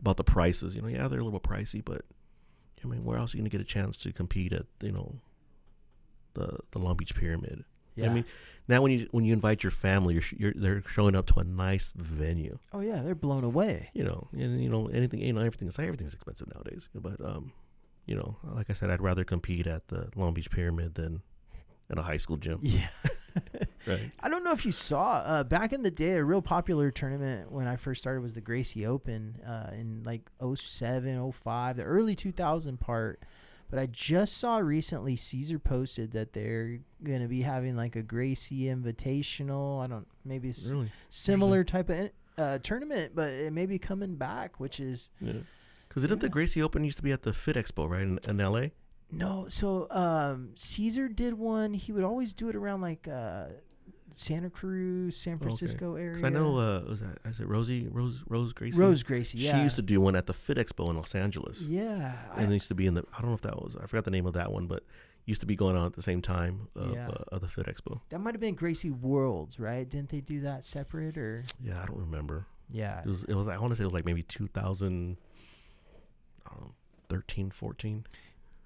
the prices. They're a little pricey, but I mean, where else are you gonna get a chance to compete at the Long Beach Pyramid? Yeah. I mean, now when you invite your family, they're showing up to a nice venue. Oh yeah, they're blown away. Everything's expensive nowadays. But like I said, I'd rather compete at the Long Beach Pyramid than at a high school gym. Yeah. Right. I don't know if you saw back in the day, a real popular tournament when I first started was the Gracie Open in like 07, 05, the early 2000 part. But I just saw recently Caesar posted that they're going to be having like a Gracie Invitational. Maybe it's similar type of tournament, but it may be coming back, which is... Yeah. Because didn't the Gracie Open used to be at the Fit Expo, right, in L.A.? No. So Caesar did one. He would always do it around like Santa Cruz, San Francisco area. 'Cause I know, is it Rose Gracie? Rose Gracie, yeah. She used to do one at the Fit Expo in Los Angeles. Yeah. And it used to be I don't know if that was, I forgot the name of that one, but used to be going on at the same time of the Fit Expo. That might have been Gracie Worlds, right? Didn't they do that separate or? Yeah, I don't remember. Yeah. It was I want to say it was like maybe 2013, 14.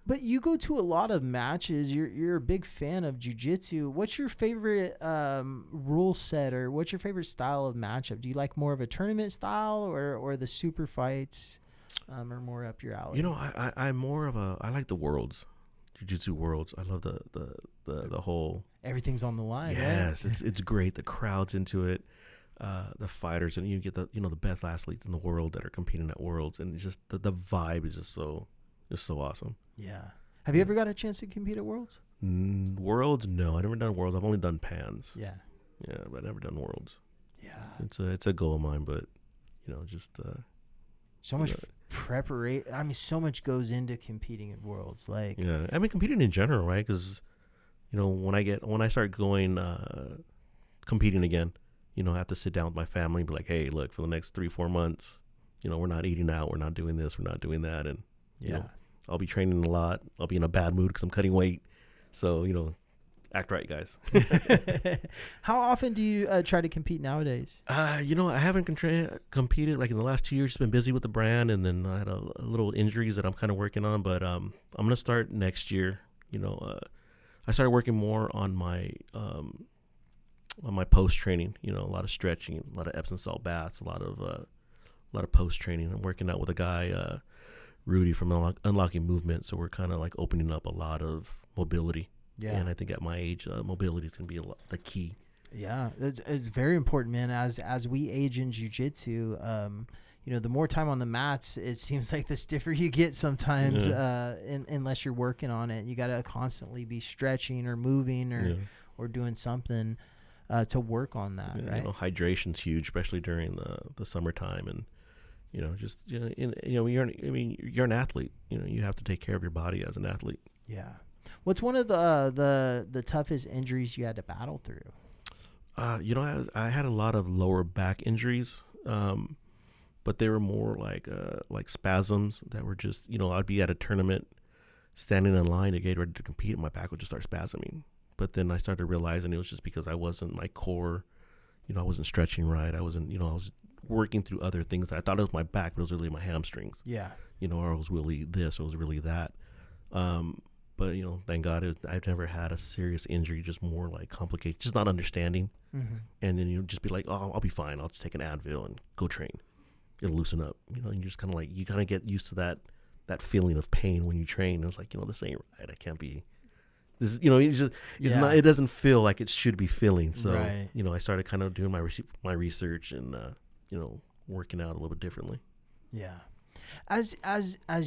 But you go to a lot of matches. You're a big fan of jiu-jitsu. What's your favorite rule set, or what's your favorite style of matchup? Do you like more of a tournament style, or the super fights are more up your alley? I'm more of I like the worlds, jiu-jitsu worlds. I love the whole... Everything's on the line. Yes, right? it's great. The crowd's into it. The fighters, and you get the best athletes in the world that are competing at worlds, and it's just the vibe is just so awesome. Yeah. Have you ever got a chance to compete at Worlds? Worlds? No, I've never done Worlds. I've only done Pans. Yeah. Yeah, but I've never done Worlds. Yeah. It's a goal of mine, but just so much preparation. I mean, so much goes into competing at Worlds. Like, yeah, I mean, competing in general, right? Because when I start going competing again, I have to sit down with my family and be like, hey, look, for the next 3-4 months, we're not eating out, we're not doing this, we're not doing that, and I'll be training a lot. I'll be in a bad mood because I'm cutting weight. So, act right, guys. How often do you try to compete nowadays? I haven't competed like in the last 2 years. Just been busy with the brand, and then I had a little injuries that I'm kind of working on. But I'm gonna start next year. I started working more on my post training. A lot of stretching, a lot of Epsom salt baths, a lot of post training. I'm working out with a guy. Rudy from Unlocking Movement, so we're kind of like opening up a lot of mobility. Yeah, and I think at my age, mobility is gonna be the key. Yeah, it's very important, man. As we age in jiu-jitsu, the more time on the mats, it seems like the stiffer you get sometimes. Unless you're working on it, you got to constantly be stretching or moving or doing something to work on that. Right? Hydration's huge, especially during the summertime, and you're an athlete. You have to take care of your body as an athlete. Yeah. What's one of the toughest injuries you had to battle through? I had a lot of lower back injuries, but they were more like spasms that were just, I'd be at a tournament standing in line to get ready to compete and my back would just start spasming. But then I started realizing it was just because I wasn't my core, I wasn't stretching right. I wasn't, I was working through other things. I thought it was my back, but it was really my hamstrings. Yeah. Or it was really this, or it was really that. But, thank God I've never had a serious injury, just more like complicated, just not understanding. Mm-hmm. And then you just be like, oh, I'll be fine. I'll just take an Advil and go train. It'll loosen up. And you just kind of like, you kind of get used to that feeling of pain when you train. It's like, this ain't right. I can't be. This, it's not. It doesn't feel like it should be feeling. So, right. I started kind of doing my research and, working out a little bit differently. Yeah. As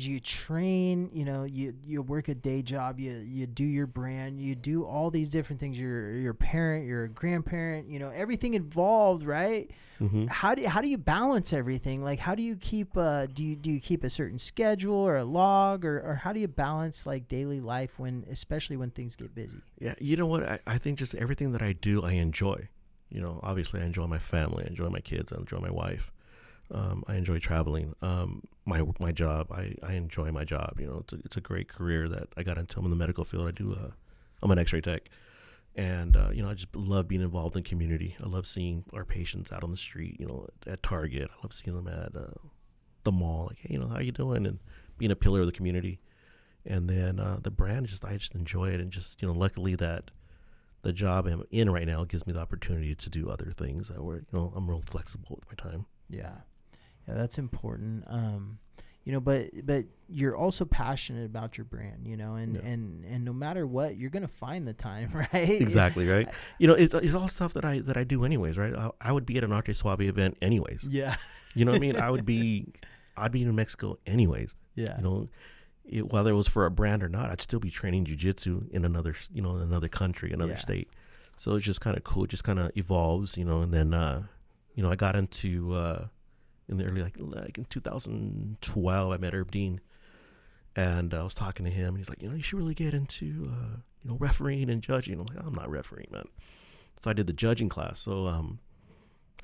you train, you work a day job, you do your brand, you do all these different things. You're a parent, you're a grandparent, everything involved, right? Mm-hmm. How do you balance everything? Like, how do you keep do you keep a certain schedule or a log, or how do you balance like daily life especially when things get busy? Yeah, you know what? I think just everything that I do, I enjoy. Obviously I enjoy my family, I enjoy my kids, I enjoy my wife. I enjoy traveling. My job, I enjoy my job. It's a great career that I got into. I'm in the medical field. I'm an X-ray tech, and I just love being involved in community. I love seeing our patients out on the street. At Target. I love seeing them at the mall. Like, hey, how you doing? And being a pillar of the community. And then the brand, I just enjoy it, and just luckily that the job I'm in right now gives me the opportunity to do other things where I'm real flexible with my time. Yeah. Yeah, that's important. But you're also passionate about your brand, and no matter what, you're going to find the time, right? Exactly. Right. It's all stuff that I do anyways, right? I would be at an Arte Suave event anyways. Yeah. You know what I mean? I'd be in Mexico anyways. Yeah. Whether it was for a brand or not, I'd still be training jiu-jitsu in another country, another state. So it's just kind of cool. It just kind of evolves, and then, I got into, in the early, like in 2012, I met Herb Dean, and I was talking to him, and he's like, you should really get into, refereeing and judging. I'm like, I'm not refereeing, man. So I did the judging class. So,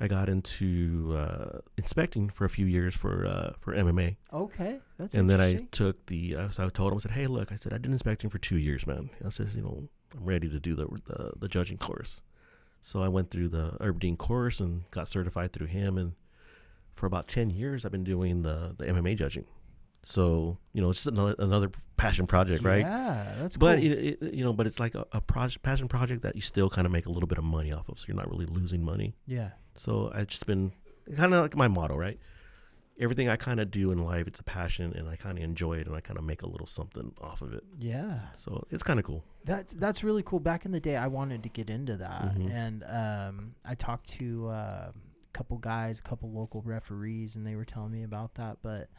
I got into, inspecting for a few years for MMA. Okay. That's and interesting. then I took so I told him, I said, hey, look, I did inspecting for 2 years, man. I said, I'm ready to do the judging course. So I went through the Herb Dean course and got certified through him. And for about 10 years, I've been doing the MMA judging. So, it's just another passion project, right? Yeah, that's cool. But but it's like a passion project that you still kind of make a little bit of money off of. So you're not really losing money. Yeah. So I've just been kind of like my motto, right? Everything I kind of do in life, it's a passion, and I kind of enjoy it, and I kind of make a little something off of it. Yeah. So it's kind of cool. That's really cool. Back in the day, I wanted to get into that, Mm-hmm. and I talked to a couple local referees, and they were telling me about that. But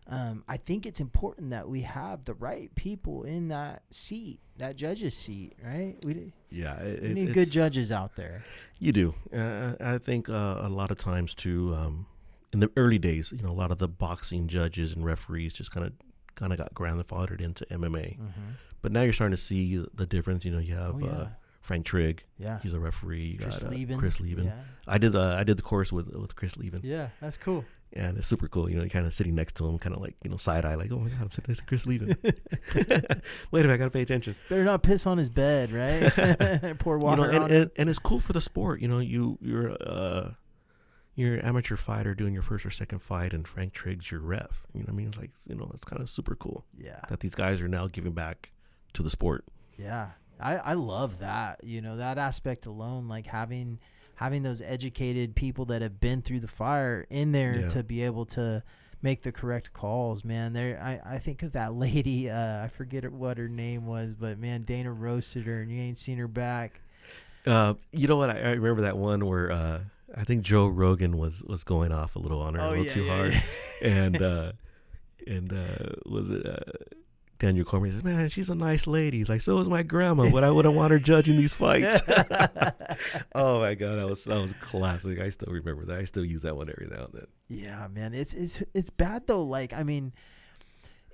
I think it's important that we have the right people in that seat, that judge's seat, right? We need good judges out there. You do. I think a lot of times too. In the early days, a lot of the boxing judges and referees just kind of got grandfathered into MMA. Mm-hmm. But now you're starting to see the difference. You have Frank Trigg. Yeah, he's a referee. You Chris got Lieben. Chris Lieben. Yeah. I did the course with Chris Lieben. Yeah, that's cool. And it's super cool. You're kind of sitting next to him, kind of like side eye, like, oh my God, I'm sitting next to Chris Lieben. Wait a minute, I gotta pay attention. Better not piss on his bed, right? Pour water on it. And it's cool for the sport. You're an amateur fighter doing your first or second fight, and Frank Trigg's your ref. You know what I mean? It's like, it's kind of super cool. Yeah. That these guys are now giving back to the sport. Yeah. I love that. That aspect alone, like having those educated people that have been through the fire in there to be able to make the correct calls, man. I think of that lady, I forget what her name was, but man, Dana roasted her and you ain't seen her back. You know what? I remember that one where, I think Joe Rogan was going off a little on her, a little too hard. And was it Daniel Cormier says, man, she's a nice lady. He's like, so is my grandma, but I wouldn't want her judging these fights. Oh my God, that was classic. I still remember that. I still use that one every now and then. Yeah, man. It's bad though. Like, I mean,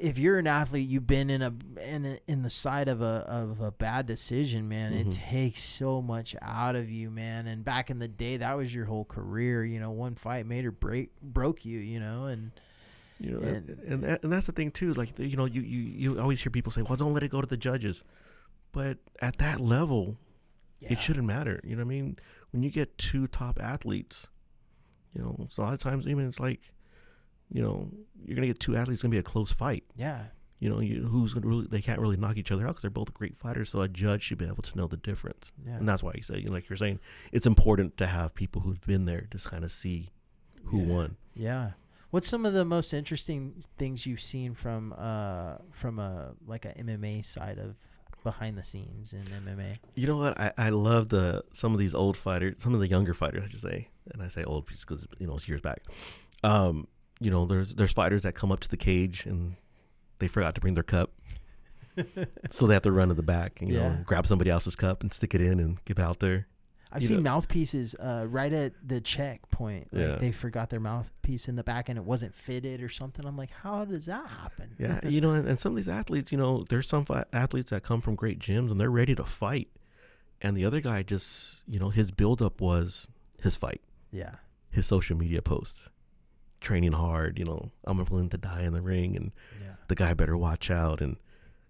if you're an athlete, you've been in the side of a bad decision, man. It takes so much out of you, man. And back in the day, that was your whole career. One fight made or broke you. And that's the thing too. Like you always hear people say, "Well, don't let it go to the judges," but at that level, it shouldn't matter. You know what I mean? When you get two top athletes, so a lot of times even it's like, you're gonna get two athletes. It's gonna be a close fight. Yeah. Who's gonna really? They can't really knock each other out because they're both great fighters. So a judge should be able to know the difference. Yeah. And that's why you say, like you're saying, it's important to have people who've been there to kind of see who won. Yeah. What's some of the most interesting things you've seen from like a MMA side of behind the scenes in MMA? You know what? I love some of these old fighters, some of the younger fighters, I should say, and I say old because it's years back. There's fighters that come up to the cage and they forgot to bring their cup, so they have to run to the back and grab somebody else's cup and stick it in and get out there. I've seen mouthpieces right at the checkpoint. Like they forgot their mouthpiece in the back and it wasn't fitted or something. I'm like, how does that happen? Yeah, and some of these athletes, there's some athletes that come from great gyms and they're ready to fight, and the other guy just, his buildup was his fight. Yeah, his social media posts. Training hard, I'm willing to die in the ring, and the guy better watch out. And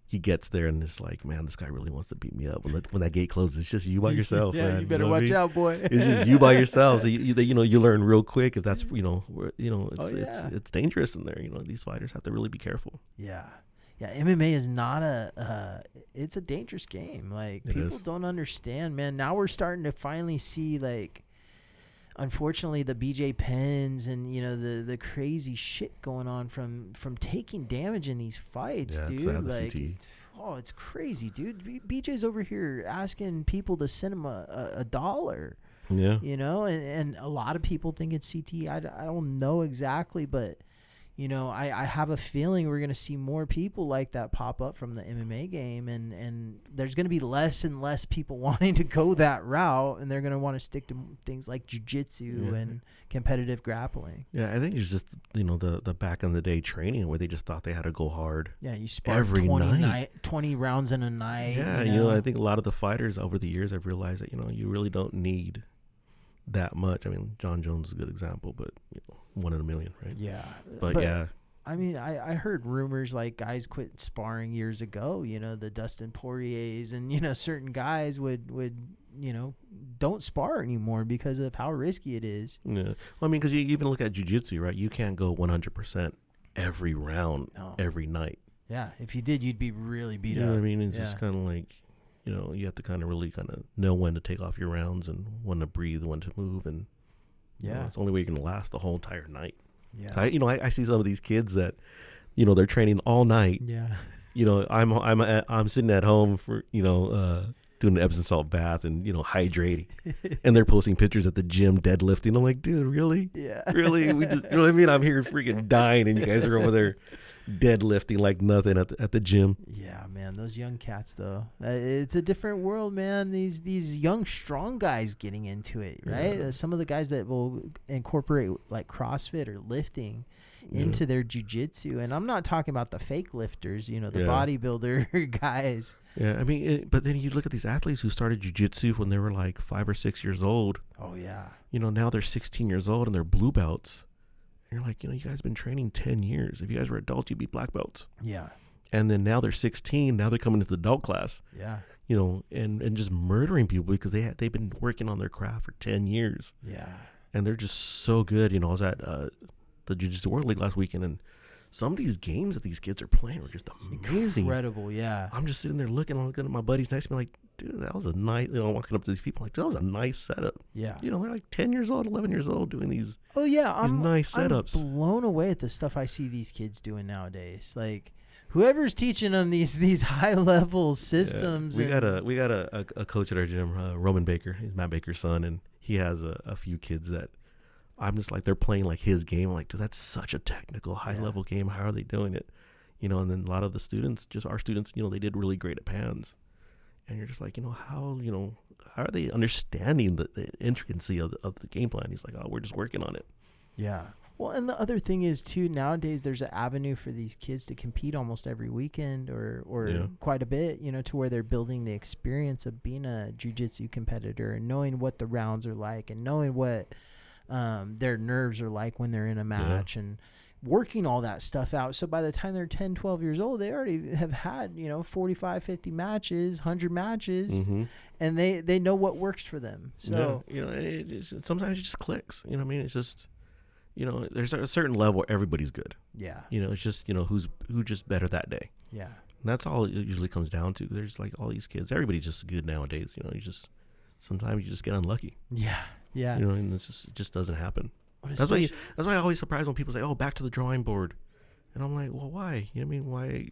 he gets there, and it's like, man, this guy really wants to beat me up. When that gate closes, it's just you by yourself. Yeah, man. You better watch out, boy. It's just you by yourself. So you learn real quick if that's it's dangerous in there. These fighters have to really be careful. Yeah. Yeah, MMA is not it's a dangerous game. Like, people don't understand, man. Now we're starting to finally see, like, unfortunately, the BJ Penns and the crazy shit going on from taking damage in these fights, dude. Like, it's crazy, dude. BJ's over here asking people to send him a $1. Yeah, and a lot of people think it's CT. I don't know exactly, but I have a feeling we're going to see more people like that pop up from the MMA game, and there's going to be less and less people wanting to go that route, and they're going to want to stick to things like jiu-jitsu and competitive grappling. Yeah, I think it's just, the back in the day training where they just thought they had to go hard. Yeah, you spar every 20 rounds in a night. Yeah, I think a lot of the fighters over the years have realized that, you really don't need that much. I mean, John Jones is a good example, but 1 in a million, right? Yeah. But yeah. I mean, I heard rumors like guys quit sparring years ago, the Dustin Poiriers and, certain guys would don't spar anymore because of how risky it is. Yeah. Well, I mean, because you even look at jiu-jitsu, right? You can't go 100% every round, every night. Yeah. If you did, you'd be really beat up. What I mean? It's just kind of like, you have to kind of really kind of know when to take off your rounds and when to breathe, when to move, and it's the only way you're going to last the whole entire night. Yeah. I see some of these kids that, they're training all night. Yeah. I'm sitting at home for, doing an Epsom salt bath and, hydrating, and they're posting pictures at the gym deadlifting. I'm like, dude, really? Yeah. Really? We just, what I mean? I'm here freaking dying and you guys are over there deadlifting like nothing at the gym. Yeah, man, those young cats though, it's a different world, man. These young strong guys getting into it, right? Yeah. Some of the guys that will incorporate like CrossFit or lifting into their jiu-jitsu, and I'm not talking about the fake lifters, the bodybuilder guys. Yeah, I mean, but then you look at these athletes who started jiu-jitsu when they were like 5 or 6 years old. Oh yeah. Now they're 16 years old and they're blue belts. You're like, you guys have been training 10 years. If you guys were adults, you'd be black belts. Yeah. And then now they're 16. Now they're coming into the adult class. Yeah. And just murdering people because they've been working on their craft for 10 years. Yeah. And they're just so good. I was at the Jiu-Jitsu World League last weekend, and some of these games that these kids are playing are just amazing. Incredible, yeah. I'm just sitting there looking at my buddies next to me like, dude, that was a nice, walking up to these people like, that was a nice setup. Yeah. They're like 10 years old, 11 years old doing these. Oh, yeah. These nice setups. I'm blown away at the stuff I see these kids doing nowadays. Like, whoever's teaching them these high level systems. Yeah. We got a coach at our gym, Roman Baker. He's Matt Baker's son, and he has a few kids that I'm just like, they're playing like his game. I'm like, dude, that's such a technical, high level game. How are they doing it? And then a lot of the students, just our students, they did really great at pans. And you're just like, how are they understanding the intricacy of the game plan? He's like, oh, we're just working on it. Yeah. Well, and the other thing is too, nowadays there's an avenue for these kids to compete almost every weekend or quite a bit, to where they're building the experience of being a jiu-jitsu competitor and knowing what the rounds are like and knowing what their nerves are like when they're in a match and working all that stuff out. So by the time they're 10, 12 years old, they already have had, 45, 50 matches, 100 matches, and they know what works for them. So, sometimes it just clicks, what I mean? It's just, there's a certain level where everybody's good. Yeah. It's just, who's just better that day. Yeah. And that's all it usually comes down to. There's like all these kids, everybody's just good nowadays. Sometimes you just get unlucky. Yeah. Yeah. And it just doesn't happen. That's why I always surprised when people say, "Oh, back to the drawing board," and I'm like, "Well, why? Why?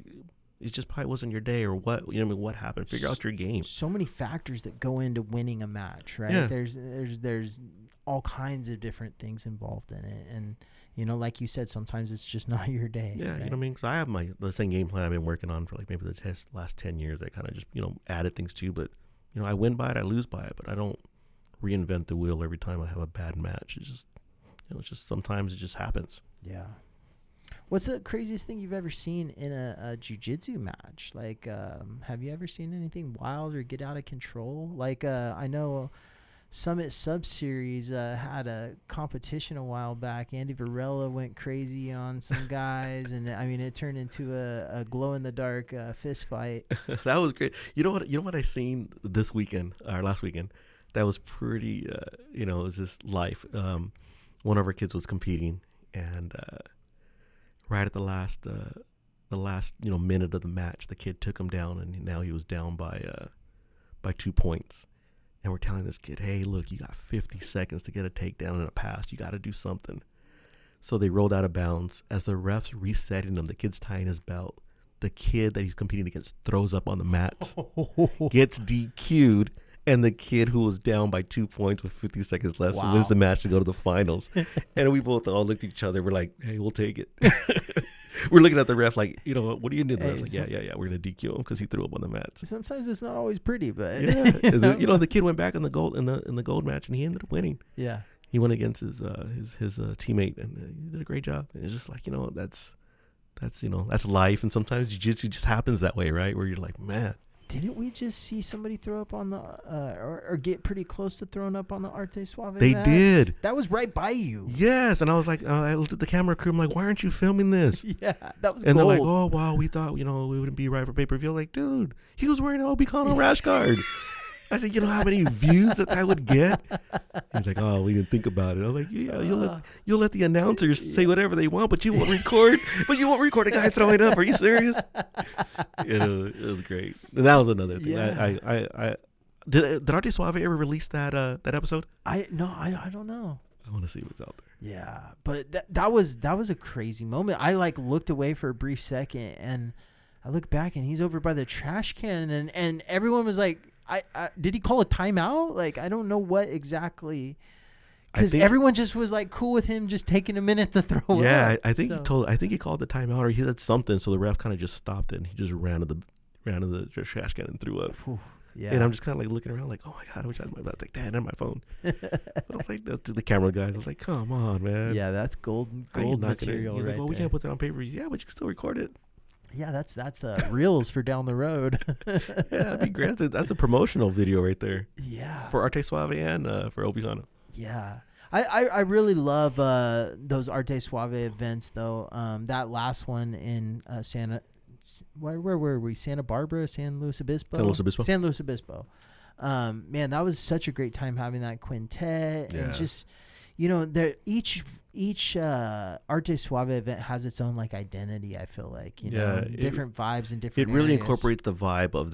It just probably wasn't your day, or what? What happened? Figure out your game." So many factors that go into winning a match, right? Yeah. There's all kinds of different things involved in it, and like you said, sometimes it's just not your day. Yeah, right? Because I have the same game plan I've been working on for like maybe the last 10 years. I kind of just added things to, but I win by it, I lose by it, but I don't reinvent the wheel every time I have a bad match. It's just it's just sometimes it just happens. Yeah. What's the craziest thing you've ever seen in a jiu-jitsu match? Like, have you ever seen anything wild or get out of control? Like, I know Summit Sub-Series had a competition a while back. Andy Varela went crazy on some guys, and it turned into a glow-in-the-dark fist fight. That was great. You know what I seen this weekend or last weekend? That was pretty. It was just life. One of our kids was competing, and right at the last minute of the match, the kid took him down, and now he was down by 2 points. And we're telling this kid, "Hey, look, you got 50 seconds to get a takedown and a pass. You got to do something." So they rolled out of bounds. As the ref's resetting him, the kid's tying his belt. The kid that he's competing against throws up on the mats, gets DQ'd. And the kid who was down by 2 points with 50 seconds left wins the match to go to the finals. And we both all looked at each other. We're like, "Hey, we'll take it." We're looking at the ref like, what are you doing? Hey, like, yeah. We're going to DQ him because he threw up on the mats. Sometimes it's not always pretty, but the kid went back in the gold match, and he ended up winning. Yeah, he went against his teammate, and he did a great job. And it's just like that's life. And sometimes jiu-jitsu just happens that way, right? Where you're like, man. Didn't we just see somebody throw up on the or get pretty close to throwing up on the Arte Suave? They mats? did. That was right by you. Yes, and I was like, I looked at the camera crew. I'm like, "Why aren't you filming this?" Yeah, that was. And gold. they're like, "Oh, wow, we thought we wouldn't be right for pay-per-view." Like, dude, he was wearing an Obikano rash guard. I said, "You know how many views that would get?" He's like, "Oh, we didn't think about it." I'm like, "Yeah, you'll let the announcers say whatever they want, but you won't record. But you won't record a guy throwing up. Are you serious?" It was great. And that was another thing. Yeah. I did Arte Suave ever release that episode? I don't know. I want to see what's out there. Yeah, but that was a crazy moment. I looked away for a brief second, and I looked back, and he's over by the trash can, and everyone was like, did he call a timeout? Like, I don't know what exactly, because everyone just was like cool with him just taking a minute to throw up. Yeah, I think he called the timeout, or he said something, so the ref kind of just stopped it, and he just ran to the trash can and threw up. Yeah. And I'm just kind of like looking around like, "Oh my God, I wish I had my like, Dad, on my phone." But I was like, to the camera guys, I was like, "Come on, man." Yeah, that's gold material right like, "Well, we can't put that on pay-per-view." "Yeah, but you can still record it." Yeah, that's reels for down the road. Yeah, that'd be great. That's a promotional video right there. Yeah. For Arte Suave and for Obikano. Yeah. I really love those Arte Suave events, though. That last one in where were we? Santa Barbara, San Luis Obispo? San Luis Obispo. Man, that was such a great time having that quintet. Yeah. And just, each Arte Suave event has its own identity. I feel like different vibes and different. It really areas. incorporates the vibe of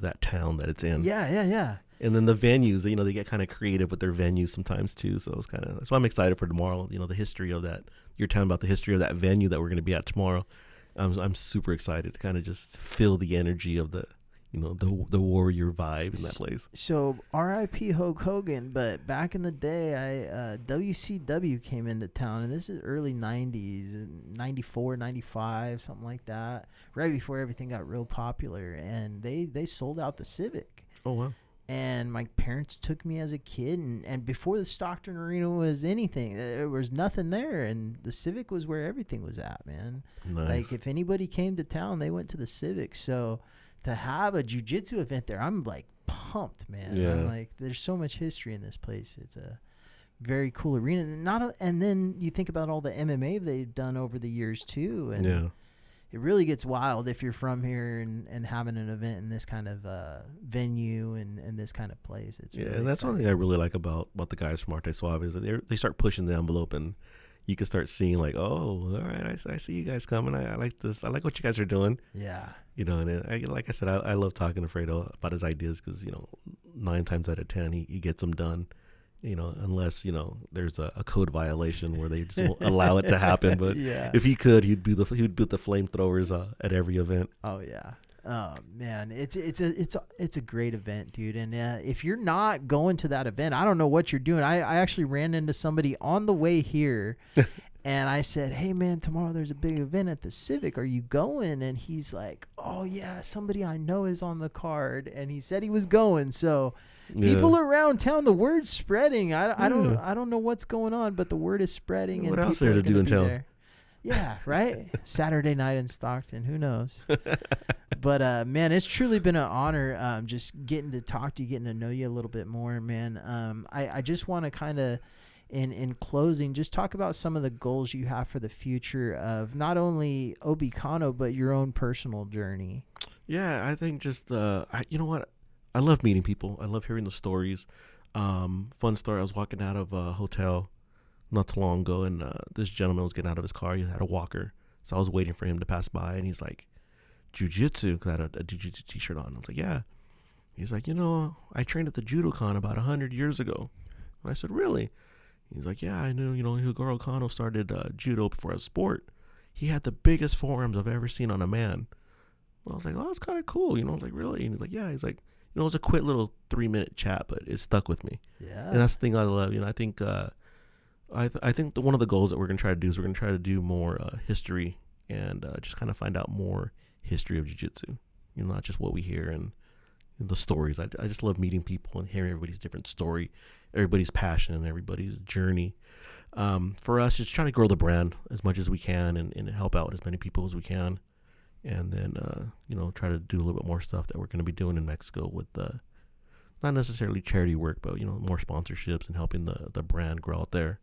that town that it's in. Yeah. And then the venues, they get kind of creative with their venues sometimes too. So it's that's why I'm excited for tomorrow. The history of that. You're talking about the history of that venue that we're going to be at tomorrow. I'm super excited to kind of just feel the energy of the warrior vibe in that place. So R.I.P. Hulk Hogan, but back in the day, WCW came into town, and this is early 90s, 94, 95, something like that, right before everything got real popular, and they sold out the Civic. Oh, wow. And my parents took me as a kid, and before the Stockton Arena was anything, there was nothing there, and the Civic was where everything was at, man. Nice. Like, if anybody came to town, they went to the Civic. So to have a jiu-jitsu event there, I'm like pumped, man. Yeah. I'm like, there's so much history in this place. It's a very cool arena. And then you think about all the MMA they've done over the years too, and Yeah. it really gets wild if you're from here and having an event in this kind of venue and this kind of place. It's Yeah, really and that's exciting. one thing I really like about the guys from Arte Suave is that they start pushing the envelope, and you can start seeing like, oh, all right, I see you guys coming. I like this. I like what you guys are doing. Yeah. You know, and like I said, I love talking to Fredo about his ideas because, 9 times out of 10, he gets them done. Unless, there's a code violation where they just won't allow it to happen. But Yeah. if he could, he'd put the flamethrowers at every event. Oh yeah. Oh man, it's a great event, dude. And if you're not going to that event, I don't know what you're doing. I actually ran into somebody on the way here, and I said, "Hey man, tomorrow there's a big event at the Civic. Are you going?" And he's like, "Oh yeah, somebody I know is on the card," and he said he was going. So. People around town, the word's spreading. I don't know what's going on, but the word is spreading. What and else people there are to do gonna in be town? there. Yeah, right. Saturday night in Stockton. Who knows? But man, it's truly been an honor. Just getting to talk to you, getting to know you a little bit more, man. I just want to kind of, in closing, just talk about some of the goals you have for the future of not only Obikano but your own personal journey. Yeah, I think just you know what. I love meeting people. I love hearing the stories. Fun story. I was walking out of a hotel not too long ago, and this gentleman was getting out of his car. He had a walker. So I was waiting for him to pass by, and he's like, jiu-jitsu, because I had a jiu-jitsu t-shirt on. I was like, yeah. He's like, I trained at the Judokan about 100 years ago. And I said, really? He's like, yeah, I knew, Higuro Kano started judo before a sport. He had the biggest forearms I've ever seen on a man. Well, I was like, oh, that's kind of cool. I was like, really? And he's like, yeah. He's like, it was a quick little 3-minute chat, but it stuck with me. Yeah. And that's the thing I love. I think I think one of the goals that we're going to try to do is we're going to try to do more history and just kind of find out more history of jiu-jitsu. Not just what we hear and the stories. I just love meeting people and hearing everybody's different story, everybody's passion, and everybody's journey. For us, just trying to grow the brand as much as we can and help out as many people as we can. And then, try to do a little bit more stuff that we're going to be doing in Mexico with not necessarily charity work, but, more sponsorships and helping the brand grow out there.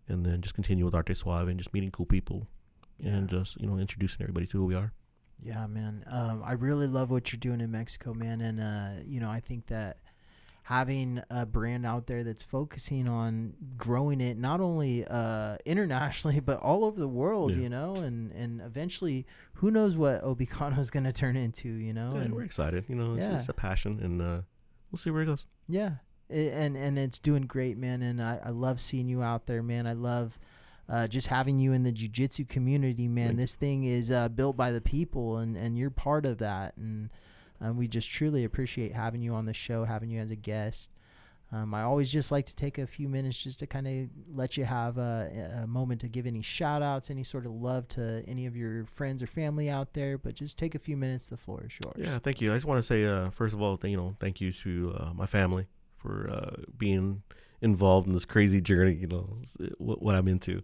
And then just continue with Arte Suave and just meeting cool people and just, introducing everybody to who we are. Yeah, man. I really love what you're doing in Mexico, man. And, I think that having a brand out there that's focusing on growing it not only internationally but all over the world, and eventually who knows what Obikano is going to turn into, And we're excited. It's a passion, and we'll see where it goes. Yeah, and it's doing great, man. And I love seeing you out there, man. I love just having you in the jiu-jitsu community, man. Thank This thing is built by the people, and you're part of that. And we just truly appreciate having you on the show, having you as a guest. I always just like to take a few minutes just to kind of let you have a moment to give any shout outs, any sort of love to any of your friends or family out there, but just take a few minutes. The floor is yours. Yeah, thank you. I just want to say, first of all, thank you to my family for being involved in this crazy journey, what I'm into.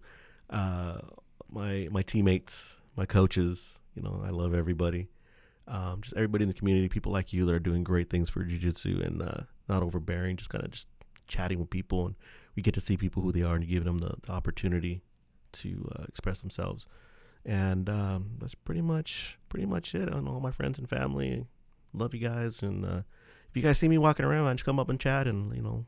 My teammates, my coaches, I love everybody. Just everybody in the community, people like you that are doing great things for jiu-jitsu and not overbearing, just kind of just chatting with people, and we get to see people who they are and give them the opportunity to express themselves. And that's pretty much it on all my friends and family. Love you guys, and if you guys see me walking around, just come up and chat and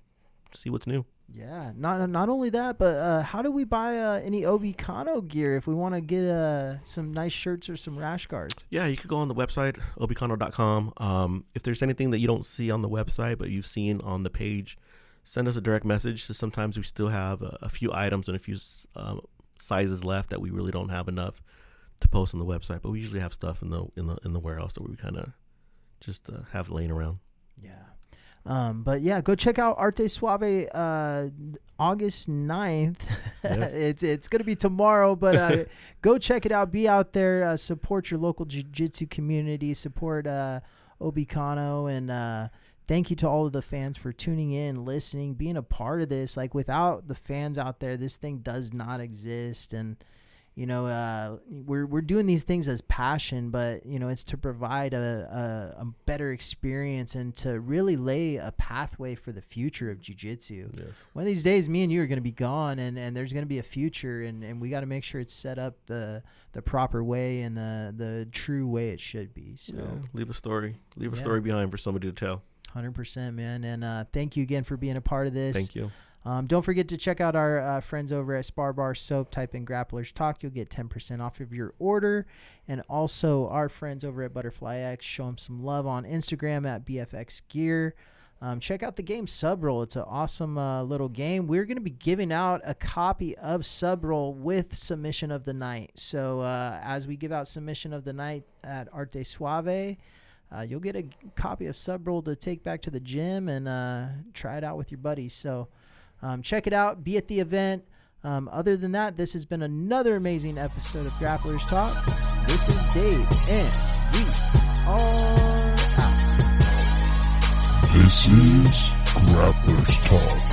see what's new. Yeah, not only that, but how do we buy any Obikano gear if we want to get some nice shirts or some rash guards? Yeah, you could go on the website, obikano.com. If there's anything that you don't see on the website but you've seen on the page, send us a direct message. So sometimes we still have a few items and a few sizes left that we really don't have enough to post on the website. But we usually have stuff in the warehouse that we kind of just have laying around. Yeah. But yeah, go check out Arte Suave August 9th. Yes. It's going to be tomorrow, but go check it out. Be out there, support your local jiu-jitsu community, support Obikano, and thank you to all of the fans for tuning in, listening, being a part of this. Like, without the fans out there, this thing does not exist. And, you know, we're doing these things as passion, but, you know, it's to provide a better experience and to really lay a pathway for the future of jiu-jitsu. Yes. One of these days, me and you are going to be gone, and there's going to be a future, and we got to make sure it's set up the proper way and the true way it should be. So leave a story behind for somebody to tell. 100%, man. And thank you again for being a part of this. Thank you. Don't forget to check out our friends over at Spar Bar Soap. Type in Grapplers Talk. You'll get 10% off of your order. And also our friends over at Butterfly X. Show them some love on Instagram at BFX Gear. Check out the game Subroll. It's an awesome little game. We're going to be giving out a copy of Subroll with Submission of the Night. So as we give out Submission of the Night at Arte Suave, you'll get a copy of Subroll to take back to the gym and try it out with your buddies. So check it out. Be at the event. Other than that, this has been another amazing episode of Grapplers Talk. This is Dave, and we are out. This is Grapplers Talk.